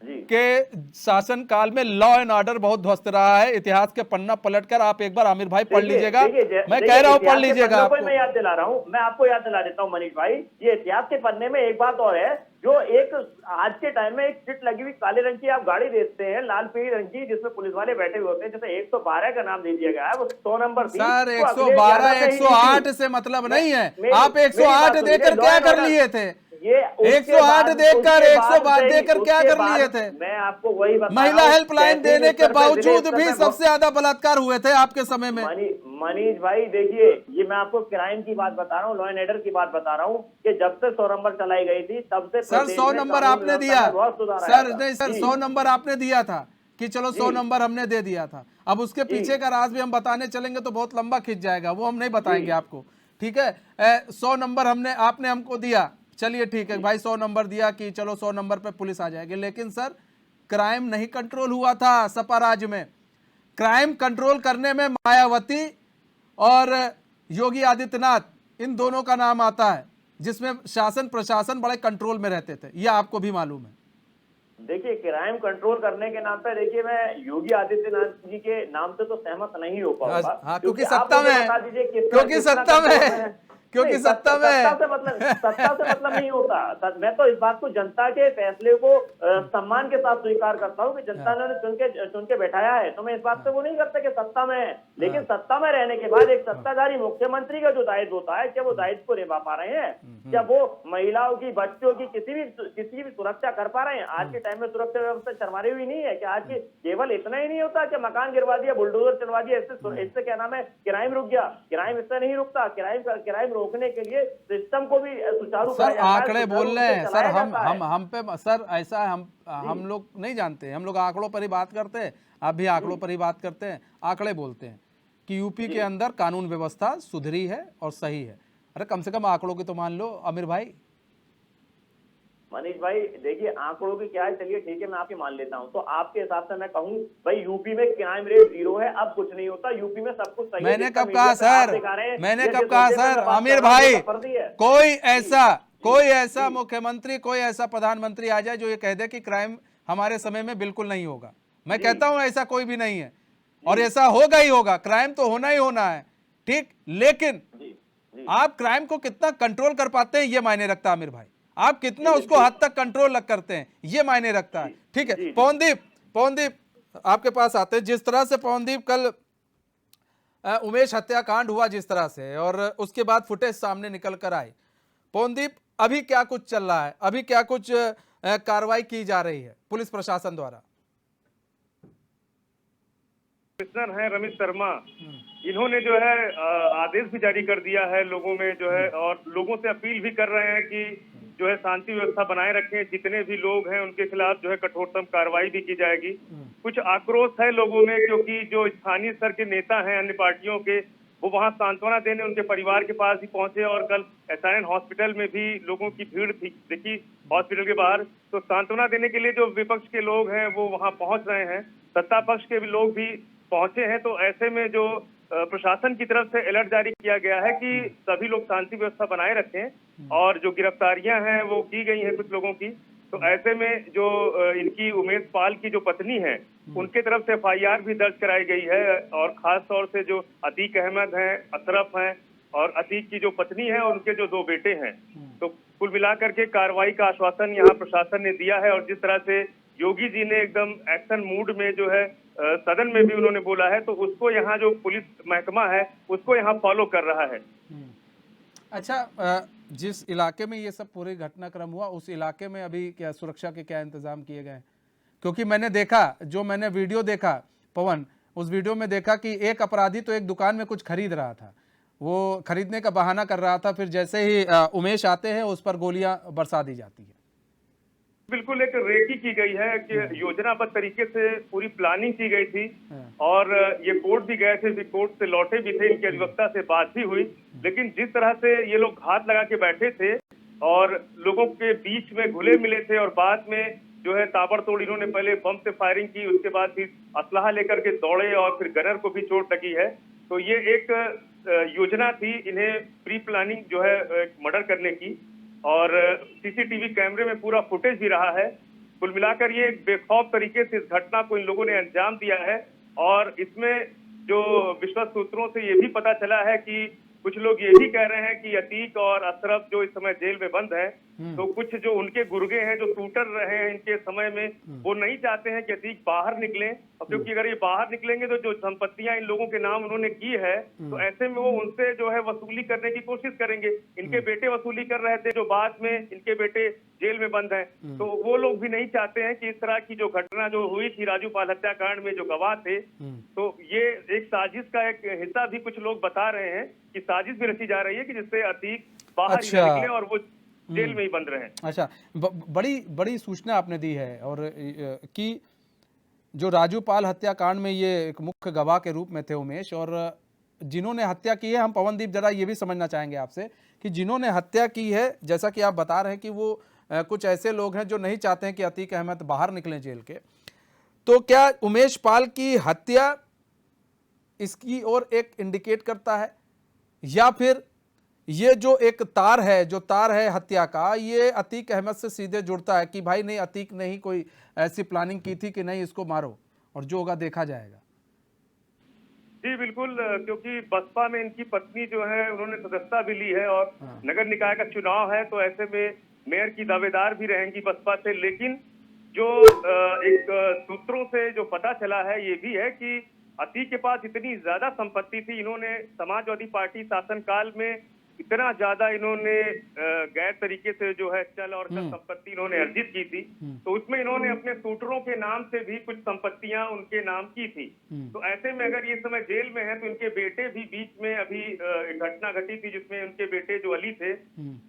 के शासनकाल में लॉ एंड ऑर्डर बहुत ध्वस्त रहा है। इतिहास के पन्ना पलटकर आप एक बार आमिर भाई पढ़ लीजिएगा, मैं कह रहा हूँ पढ़ लीजिएगा आपको। मैं याद दिला रहा हूँ, मैं आपको याद दिला देता हूँ मनीष भाई, ये इतिहास के पन्ने में एक बात और है, जो एक आज के टाइम में एक चिट लगी हुई काले रंग की आप गाड़ी देखते हैं, लाल पीली रंग की, जिसमें पुलिस वाले बैठे हुए होते हैं, जैसे 112 का नाम दे दिया गया है, वो 100 नंबर थी। सर 112 108 से मतलब नहीं है, आप 108 देकर क्या कर लिए थे? ये 108 देकर 112 देकर क्या कर लिए थे? मैं आपको वही बता, महिला हेल्पलाइन देने के बावजूद भी सबसे ज्यादा बलात्कार हुए थे आपके समय में। मनीष भाई देखिए, ये मैं आपको क्राइम की बात बता रहा हूँ, लॉ एंड ऑर्डर की बात बता रहा हूँ कि जब से 100 नंबर चलाई गई थी तब से सर 100 नंबर आपने दिया सर, नहीं सर 100 नंबर आपने दिया था कि चलो 100 नंबर हमने दे दिया था। अब उसके पीछे का राज भी हम बताने चलेंगे तो बहुत लंबा खिंच जाएगा, वो हम नहीं बताएंगे आपको, ठीक है। 100 नंबर आपने हमको दिया, चलिए ठीक है भाई 100 नंबर दिया कि चलो 100 नंबर पे पुलिस आ जाएगी, लेकिन सर क्राइम नहीं कंट्रोल हुआ था सपा राज्य में। क्राइम कंट्रोल करने में मायावती और योगी आदित्यनाथ इन दोनों का नाम आता है, जिसमें शासन प्रशासन बड़े कंट्रोल में रहते थे, यह आपको भी मालूम है। देखिए क्राइम कंट्रोल करने के नाम पे, देखिए मैं योगी आदित्यनाथ जी के नाम से तो सहमत नहीं हो पाऊंगा। हाँ, क्योंकि सत्ता में, क्योंकि सत्ता में, क्योंकि सत्ता से मतलब नहीं होता। मैं तो इस बात को, जनता के फैसले को सम्मान के साथ स्वीकार करता हूँ कि जनता ने चुन के बैठाया है, तो मैं इस बात से वो नहीं करता कि सत्ता में है, लेकिन सत्ता में रहने के बाद एक सत्ताधारी मुख्यमंत्री का जो दायित्व होता है, क्या वो दायित्व को निभा पा रहे हैं? क्या वो महिलाओं की, बच्चों की किसी भी सुरक्षा कर पा रहे हैं? आज के टाइम में सुरक्षा व्यवस्था शर्मारी हुई नहीं है कि आज की केवल इतना ही नहीं होता कि मकान गिरवा दिया, बुलडोजर चलवा दिया, इससे क्या नाम है क्राइम रुक गया। क्राइम इससे नहीं रुकता, क्राइम रोकने के लिए सिस्टम को भी सुचारू सर आंकड़े बोल रहे हैं सर, हम पे सर ऐसा हम लोग नहीं जानते, हम लोग आंकड़ों पर ही बात करते हैं, आप भी आंकड़ों पर ही बात करते हैं, आंकड़े बोलते हैं कि यूपी के अंदर कानून व्यवस्था सुधरी है और सही है। अरे कम से कम आंकड़ों की तो मान लो आमिर भाई। मनीष भाई देखिए आंकड़ों की क्या है, चलिए ठीक है मैं आपकी मान लेता हूं, तो आपके हिसाब से मैं कहूं भाई यूपी में क्राइम रेट 0 है, अब कुछ नहीं होता, यूपी में सब कुछ सही है। मैंने कब कहा सर, मैंने कब कहा सर आमिर भाई, कोई ऐसा मुख्यमंत्री, कोई ऐसा प्रधानमंत्री आ जाए जो ये कह दे कि क्राइम हमारे समय में बिल्कुल नहीं होगा। मैं कहता हूं ऐसा कोई भी नहीं है, और ऐसा होगा ही होगा, क्राइम तो होना ही होना है, ठीक। लेकिन आप क्राइम को कितना कंट्रोल कर पाते हैं ये मायने रखता है आमिर भाई, आप कितना उसको हद तक कंट्रोल करते हैं ये मायने रखता है, ठीक है। पवनदीप आपके पास आते हैं। जिस तरह से पवनदीप कल उमेश हत्याकांड हुआ जिस तरह से, और उसके बाद फुटेज सामने निकल कर आई, पवनदीप अभी क्या कुछ चल रहा है, अभी क्या कुछ कार्रवाई की जा रही है पुलिस प्रशासन द्वारा? कमिश्नर हैं रमेश शर्मा, इन्होंने जो है आदेश भी जारी कर दिया है लोगों में जो है, और लोगों से अपील भी कर रहे हैं कि जो है शांति व्यवस्था बनाए रखें, जितने भी लोग हैं उनके खिलाफ जो है कठोरतम कार्रवाई भी की जाएगी। कुछ आक्रोश है लोगों में, क्योंकि जो स्थानीय स्तर के नेता हैं अन्य पार्टियों के, वो वहां सांत्वना देने उनके परिवार के पास ही पहुंचे, और कल एसआरएन हॉस्पिटल में भी लोगों की भीड़ थी देखी हॉस्पिटल के बाहर, तो सांत्वना देने के लिए जो विपक्ष के लोग हैं वो वहां पहुंच रहे हैं, सत्ता पक्ष के भी लोग भी पहुंचे हैं। तो ऐसे में जो प्रशासन की तरफ से अलर्ट जारी किया गया है कि सभी लोग शांति व्यवस्था बनाए रखें, और जो गिरफ्तारियां हैं वो की गई हैं कुछ लोगों की, तो ऐसे में जो इनकी उमेश पाल की जो पत्नी है उनके तरफ से एफआईआर भी दर्ज कराई गई है, और खास तौर से जो अतीक अहमद हैं, अशरफ हैं, और अतीक की जो पत्नी है और उनके जो 2 बेटे हैं, तो कुल मिलाकर के कार्रवाई का आश्वासन यहाँ प्रशासन ने दिया है। और जिस तरह से योगी जी ने एकदम एक्शन मूड में जो है सदन में भी उन्होंने बोला है, तो उसको यहाँ जो पुलिस महकमा है उसको यहाँ फॉलो कर रहा है। अच्छा, जिस इलाके में ये सब पूरे घटनाक्रम हुआ उस इलाके में अभी क्या सुरक्षा के क्या इंतजाम किए गए? क्योंकि मैंने देखा, जो मैंने वीडियो देखा पवन, उस वीडियो में देखा कि एक अपराधी तो एक दुकान में कुछ खरीद रहा था, वो खरीदने का बहाना कर रहा था, फिर जैसे ही उमेश आते हैं उस पर गोलियां बरसा दी जाती है। बिल्कुल एक रेकी की गई है कि योजनाबद्ध तरीके से पूरी प्लानिंग की गई थी, और ये कोर्ट भी गए थे, कोर्ट से लौटे भी थे, इनके अधिवक्ता से बात भी हुई, लेकिन जिस तरह से ये लोग घात लगा के बैठे थे और लोगों के बीच में घुले मिले थे, और बाद में जो है ताबड़तोड़ इन्होंने पहले बम से फायरिंग की, उसके बाद फिर असलाहा लेकर के दौड़े और फिर गनर को भी चोट लगी है। तो ये एक योजना थी इन्हें प्री प्लानिंग जो है मर्डर करने की, और सीसीटीवी कैमरे में पूरा फुटेज भी रहा है। कुल मिलाकर ये एक बेखौफ तरीके से इस घटना को इन लोगों ने अंजाम दिया है। और इसमें जो विश्वस्त सूत्रों से ये भी पता चला है कि कुछ लोग ये भी कह रहे हैं कि अतीक और अशरफ जो इस समय जेल में बंद है, तो कुछ जो उनके गुर्गे हैं जो शूटर रहे हैं इनके समय में, वो नहीं चाहते हैं कि अतीक बाहर निकले। और क्योंकि अगर ये बाहर निकलेंगे तो जो संपत्तियां इन लोगों के नाम उन्होंने की है, तो ऐसे में वो उनसे जो है वसूली करने की कोशिश करेंगे। इनके बेटे वसूली कर रहे थे, जो बाद में इनके बेटे जेल में बंद हैं, तो वो लोग भी नहीं चाहते हैं कि इस तरह की जो घटना जो हुई थी राजू पाल हत्याकांड में जो गवाह थे, तो ये एक साजिश का एक हिस्सा भी कुछ लोग बता रहे हैं कि साजिश भी रची जा रही है कि जिससे अतीक बाहर ही अच्छा। न निकले और वो जेल में ही बंद रहे। अच्छा, बड़ी बड़ी सूचना आपने दी है। और कि जो राजू पाल हत्याकांड में ये एक मुख्य गवाह के रूप में थे उमेश, और जिन्होंने हत्या की है, हम पवनदीप जरा ये भी समझना चाहेंगे आपसे कि जिन्होंने हत्या की है, जैसा कि आप बता रहे हैं कि वो कुछ ऐसे लोग हैं जो नहीं चाहते हैं कि अतीक अहमद बाहर निकलें जेल के, तो क्या उमेश पाल की हत्या इसकी ओर एक इंडिकेट करता है, या फिर ये जो एक तार है हत्या का, ये अतीक अहमद से सीधे जुड़ता है कि भाई नहीं, अतीक ने ही कोई ऐसी प्लानिंग की थी कि नहीं इसको मारो और जो होगा देखा जाएगा? जी बिल्कुल, क्योंकि बसपा में इनकी पत्नी जो है उन्होंने सदस्यता भी ली है और नगर निकाय का चुनाव है, तो ऐसे में मेयर की दावेदार भी रहेंगी बसपा से। लेकिन जो एक सूत्रों से जो पता चला है ये भी है कि अतीक के पास इतनी ज्यादा संपत्ति थी, इन्होंने समाजवादी पार्टी शासनकाल में इतना ज्यादा इन्होंने गैर तरीके से जो है चल और चल संपत्ति इन्होंने अर्जित की थी, तो उसमें इन्होंने अपने सूटरों के नाम से भी कुछ संपत्तियां उनके नाम की थी। तो ऐसे में अगर ये समय जेल में है, तो इनके बेटे भी बीच में अभी एक घटना घटी थी जिसमें उनके बेटे जो अली थे,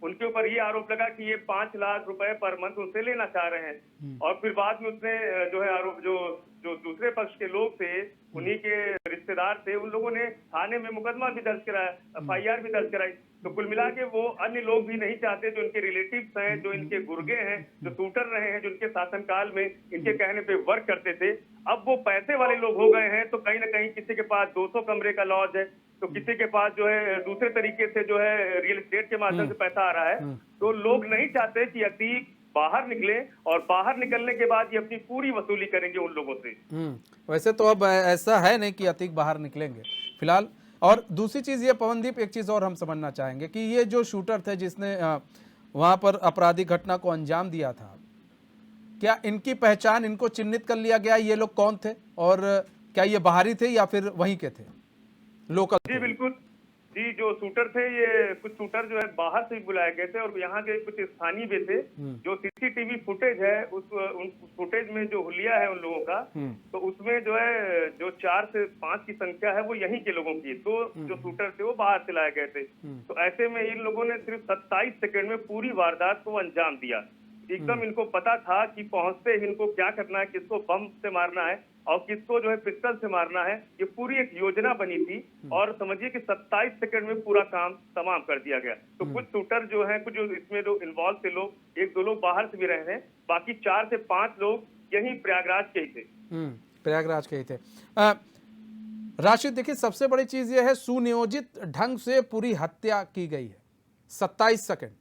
उनके ऊपर ये आरोप लगा कि ये 5 लाख रुपए पर मंथ उनसे लेना चाह रहे हैं। और फिर बाद में उसने जो है आरोप जो दूसरे पक्ष के लोग थे, उन्हीं के रिश्तेदार थे, उन लोगों ने थाने में मुकदमा भी दर्ज कराया, FIR भी दर्ज कराई। तो कुल मिला के वो अन्य लोग भी नहीं चाहते, जो इनके रिलेटिव्स हैं, जो इनके गुर्गे हैं, जो शूटर रहे हैं, जो इनके शासनकाल में इनके कहने पे वर्क करते थे, अब वो पैसे वाले लोग हो गए हैं। तो कहीं ना कहीं किसी के पास 200 कमरे का लॉज है, तो किसी के पास जो है दूसरे तरीके से जो है रियल एस्टेट के माध्यम से पैसा आ रहा है। तो लोग नहीं चाहते कि अतीक बाहर निकले, और बाहर निकलने के बाद ये अपनी पूरी वसूली करेंगे उन लोगों से। वैसे तो अब ऐसा है नहीं कि अतीक बाहर निकलेंगे फिलहाल। और दूसरी चीज ये पवनदीप, एक चीज और हम समझना चाहेंगे कि ये जो शूटर थे जिसने वहां पर आपराधिक घटना को अंजाम दिया था, क्या इनकी पहचान, इनको चिन्हित कर लिया गया, ये लोग कौन थे, और क्या ये बाहरी थे या फिर वहीं के थे, लोकल थे? जी बिल्कुल जी, जो शूटर थे, ये कुछ शूटर जो है बाहर से बुलाए गए थे, और यहाँ के कुछ स्थानीय भी थे। जो CCTV फुटेज है, उस फुटेज में जो हुलिया है उन लोगों का, तो उसमें जो है जो 4 से 5 की संख्या है वो यहीं के लोगों की। तो जो शूटर थे वो बाहर से लाए गए थे। तो ऐसे में इन लोगों ने सिर्फ 27 सेकंड में पूरी वारदात को अंजाम दिया। एकदम इनको पता था कि पहुंचते ही इनको क्या करना है, किसको बम से मारना है और किसको जो है पिस्टल से मारना है। ये पूरी एक योजना बनी थी, और समझिए कि 27 सेकंड में पूरा काम तमाम कर दिया गया। तो कुछ शूटर जो है, कुछ जो इसमें जो इन्वॉल्व थे लोग, 1-2 लोग बाहर से भी रहे हैं, बाकी 4 से 5 लोग यही प्रयागराज के ही थे। प्रयागराज के ही थे। राशिद, देखिए सबसे बड़ी चीज यह है, सुनियोजित ढंग से पूरी हत्या की गई है। 27 सेकंड,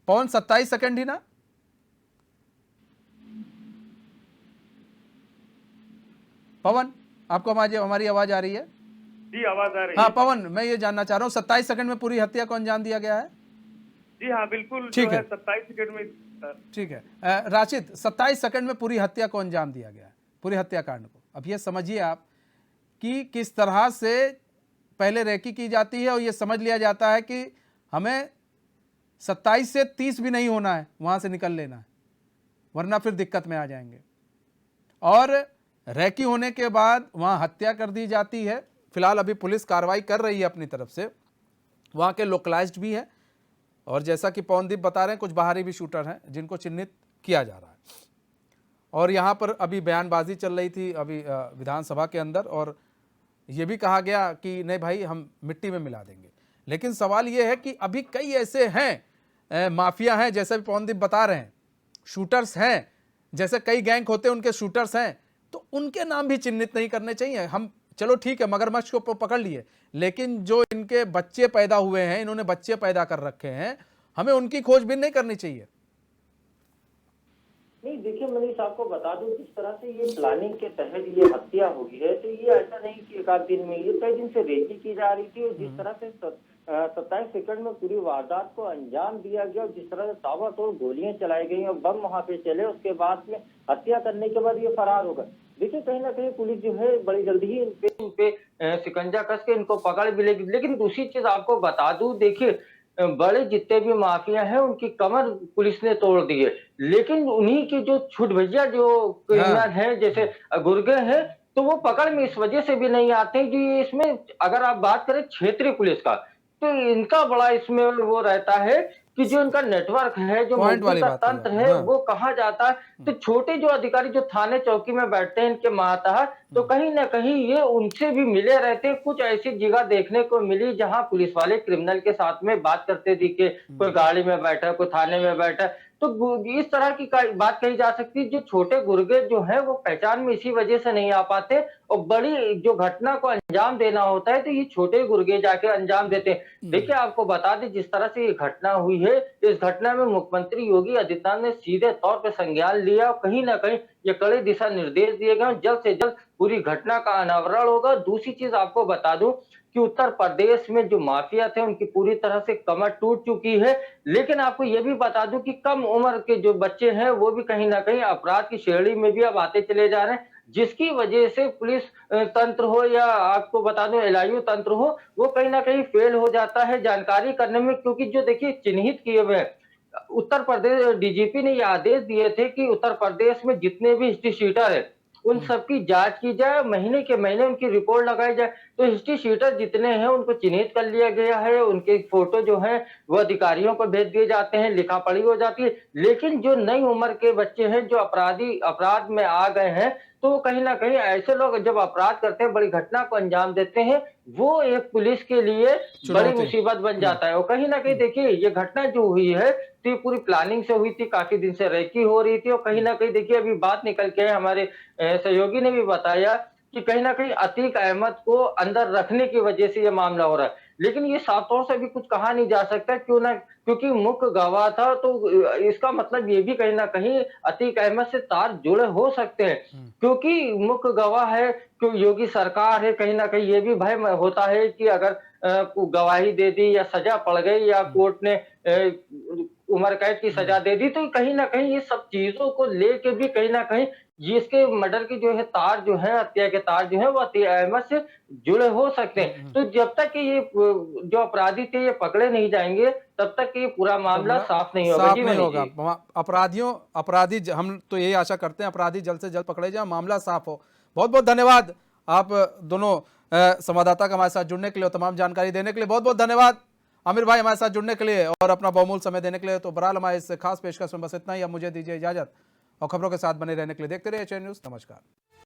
पवन 27 सेकंड ही ना? पवन, आपको हमारी आवाज आ रही है? जी आवाज आ रही है। हाँ पवन, मैं ये जानना चाह रहा हूँ, 27 सेकंड में पूरी हत्या को अंजाम दिया गया है? जी हाँ बिल्कुल, ठीक जो है है। 27 सेकंड में। ठीक है राशिद, 27 सेकंड में पूरी हत्या को अंजाम दिया गया है, पूरी हत्याकांड को। अब ये समझिए आप कि किस तरह से पहले रेकी की जाती है, और ये समझ लिया जाता है कि हमें 27 से 30 भी नहीं होना है, वहां से निकल लेना है, वरना फिर दिक्कत में आ जाएंगे। और रेकी होने के बाद वहां हत्या कर दी जाती है। फिलहाल अभी पुलिस कार्रवाई कर रही है अपनी तरफ से, वहां के लोकलाइज्ड भी है, और जैसा कि पवनदीप बता रहे हैं कुछ बाहरी भी शूटर हैं जिनको चिन्हित किया जा रहा है। और यहाँ पर अभी बयानबाजी चल रही थी अभी विधानसभा के अंदर, और ये भी कहा गया कि नहीं भाई हम मिट्टी में मिला देंगे। लेकिन सवाल ये है कि अभी कई ऐसे हैं माफिया हैं, जैसे भी पवनदीप बता रहे हैं, शूटर्स हैं, जैसे कई गैंग होते हैं उनके शूटर्स हैं, तो उनके नाम भी चिन्हित नहीं करने चाहिए। हम चलो ठीक है मगरमच्छ को पकड़ लिए, लेकिन जो इनके बच्चे पैदा हुए हैं, इन्होंने बच्चे पैदा कर रखे हैं, हमें उनकी खोजबीन नहीं करनी चाहिए? नहीं देखिए मनीष, आपको बता दूं जिस तरह से ये प्लानिंग के तहत ये हत्या हुई है, तो ये ऐसा नहीं कि एक आध दिन में, ये कई दिन से रेकी की जा रही थी। और जिस तरह से 27 सेकंड में पूरी वारदात को अंजाम दिया गया और जिस तरह से ताबड़तोड़ गोलियां चलाई गई और बम वहां पे चले, उसके बाद में हत्या करने के बाद ये फरार हो गए। देखिए कहीं ना कहीं पुलिस जो है बड़ी जल्दी ही इन पे शिकंजा कस के इनको पकड़ भी लेगी। लेकिन दूसरी चीज आपको बता दूं, देखिए बड़े जितने भी माफिया हैं उनकी कमर पुलिस ने तोड़ दी है, लेकिन उन्हीं की जो छुट भैया जो क्रिमिनल हैं जैसे गुर्गे हैं, तो वो पकड़ में इस वजह से भी नहीं आते कि ये इसमें, अगर आप बात करें क्षेत्रीय पुलिस का, तो इनका बड़ा इसमें वो रहता है कि जो इनका नेटवर्क है, जो पॉइंट मुंबई वाली का बात कही तंत्र आपने, है, हाँ। वो कहाँ जाता है। तो छोटे जो अधिकारी जो थाने चौकी में बैठते हैं इनके मातहत, तो कहीं ना कहीं ये उनसे भी मिले रहते हैं। कुछ ऐसी जगह देखने को मिली जहां पुलिस वाले क्रिमिनल के साथ में बात करते दिखे, कोई गाड़ी में बैठा है, कोई थाने में बैठा है। तो इस तरह की बात कही जा सकती है, जो छोटे गुर्गे जो है वो पहचान में इसी वजह से नहीं आ पाते, और बड़ी जो घटना को अंजाम देना होता है तो ये छोटे गुर्गे जाके अंजाम देते हैं। देखिए आपको बता दें जिस तरह से ये घटना हुई है, इस घटना में मुख्यमंत्री योगी आदित्यनाथ ने सीधे तौर पर संज्ञान लिया और कहीं ना कहीं ये कड़े दिशा निर्देश दिए गए, जल्द से जल्द पूरी घटना का अनावरण होगा। दूसरी चीज आपको बता दूं कि उत्तर प्रदेश में जो माफिया थे उनकी पूरी तरह से कमर टूट चुकी है। लेकिन आपको ये भी बता दूं कि कम उम्र के जो बच्चे हैं वो भी कहीं ना कहीं अपराध की श्रेणी में भी अब आते चले जा रहे हैं, जिसकी वजह से पुलिस तंत्र हो या आपको बता दूं एलआईयू तंत्र हो, वो कहीं ना कहीं फेल हो जाता है जानकारी करने में। क्योंकि जो देखिए चिन्हित किए हुए हैं, उत्तर प्रदेश डीजीपी ने ये आदेश दिए थे कि उत्तर प्रदेश में जितने भी हिस्ट्री शीटर है उन सबकी जांच की जाए, महीने के महीने उनकी रिपोर्ट लगाई जाए। तो हिस्ट्री शीटर जितने हैं उनको चिन्हित कर लिया गया है, उनके फोटो जो है वो अधिकारियों को भेज दिए जाते हैं, लिखा पढ़ी हो जाती है। लेकिन जो नई उम्र के बच्चे हैं जो अपराध में आ गए हैं, तो कहीं ना कहीं ऐसे लोग जब अपराध करते हैं, बड़ी घटना को अंजाम देते हैं, वो एक पुलिस के लिए बड़ी चुनौती। मुसीबत बन जाता है। और कहीं ना कहीं देखिए ये घटना जो हुई है तो ये पूरी प्लानिंग से हुई थी, काफी दिन से रेकी हो रही थी। और कहीं ना कहीं देखिए अभी बात निकल के हमारे सहयोगी ने भी बताया कि कहीं ना कहीं अतीक अहमद को अंदर रखने की वजह से ये मामला हो रहा है। लेकिन ये साफ तौर से अभी कुछ कहा नहीं जा सकता, क्यों ना, क्योंकि मुख्य गवाह था, तो इसका मतलब ये भी कहीं ना कहीं अतीक अहमद से तार जुड़े हो सकते हैं, क्योंकि मुख्य गवाह है, क्यों योगी सरकार है। कहीं ना कहीं ये भी भय होता है कि अगर गवाही दे दी या सजा पड़ गई या कोर्ट ने उम्र कैद की सजा दे दी, तो कहीं ना कहीं ये सब चीजों को लेके भी कहीं ना कहीं जिसके मर्डर की जो है तार जो है, हत्या के तार जो है वो अतीक अहमद से जुड़े हो सकते हैं। तो जब तक कि ये जो अपराधी थे ये पकड़े नहीं जाएंगे, तब तक ये पूरा मामला साफ नहीं होगा। साफ जी नहीं मनीष होगा। जी। हम तो यही आशा करते हैं अपराधी जल्द से जल्द पकड़े जाए, मामला साफ हो। बहुत बहुत धन्यवाद आप दोनों संवाददाता का हमारे साथ जुड़ने के लिए और तमाम जानकारी देने के लिए। बहुत बहुत धन्यवाद आमिर भाई हमारे साथ जुड़ने के लिए और अपना बहुमूल्य समय देने के लिए। तो बहरहाल हमारे इस खास पेशकश में बस इतना ही। अब मुझे दीजिए इजाजत और खबरों के साथ बने रहने के लिए देखते रहिए एएचएन न्यूज़। नमस्कार।